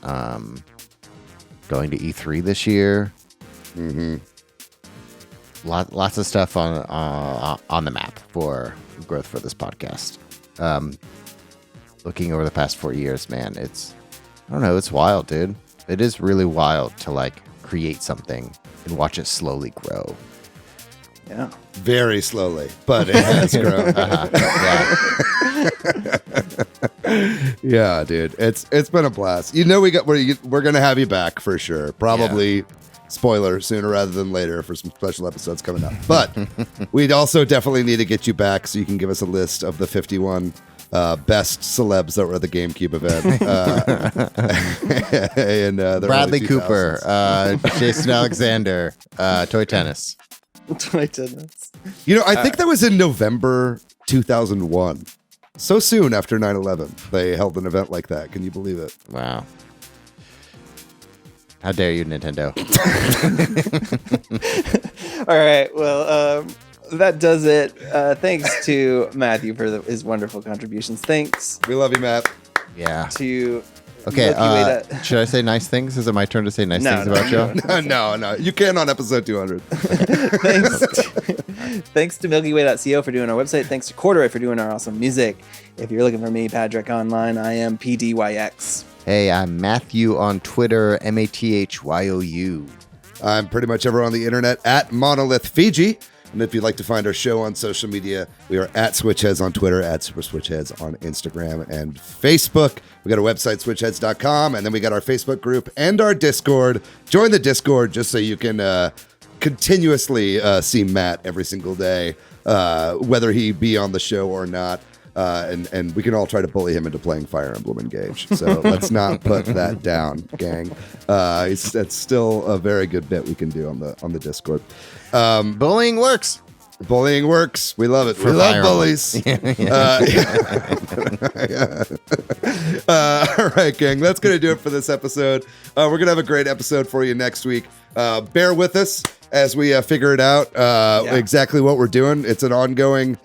Going to E3 this year. Mm-hmm. Lots of stuff on the map for growth for this podcast. Looking over the past 4 years, man, it's wild, dude. It is really wild to like create something and watch it slowly grow. Yeah, very slowly, but it has grown. Yeah, dude, it's been a blast. We're gonna have you back for sure. Probably. Yeah. Spoiler, sooner rather than later for some special episodes coming up. But we'd also definitely need to get you back so you can give us a list of the 51 best celebs that were at the GameCube event. And Bradley Cooper, Jason Alexander, Toy Tennis. Toy Tennis. I think that was in November 2001. So soon after 9/11, they held an event like that. Can you believe it? Wow. How dare you, Nintendo? All right. Well, that does it. Thanks to Matthew for his wonderful contributions. Thanks. We love you, Matt. Yeah. To okay. Should I say nice things? Is it my turn to say nice things about you? No. You can on episode 200. Thanks to MilkyWay.co for doing our website. Thanks to Corduroy for doing our awesome music. If you're looking for me, Patrick online, I am PDYX. Hey, I'm Matthew on Twitter, MATHYOU. I'm pretty much everywhere on the internet at Monolith Fiji. And if you'd like to find our show on social media, we are at Switch Headz on Twitter, at Super Switch Headz on Instagram and Facebook. We got our website, switchheadz.com, and then we got our Facebook group and our Discord. Join the Discord just so you can continuously see Matt every single day, whether he be on the show or not. And we can all try to bully him into playing Fire Emblem Engage. So let's not put that down, gang. That's still a very good bit we can do on the Discord. Bullying works. Bullying works. We love it. We love bullies. All right, gang. That's going to do it for this episode. We're going to have a great episode for you next week. Bear with us as we figure it out exactly what we're doing. It's an ongoing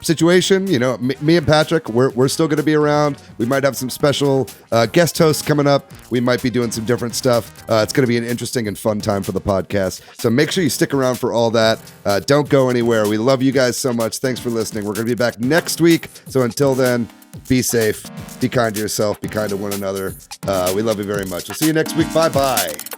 situation. Me and Patrick, we're still going to be around. We might have some special guest hosts coming up. We might be doing some different stuff. It's going to be an interesting and fun time for the podcast. So make sure you stick around for all that. Don't go anywhere. We love you guys so much. Thanks for listening. We're going to be back next week. So until then, be safe, be kind to yourself, be kind to one another. We love you very much. We'll see you next week. Bye-bye.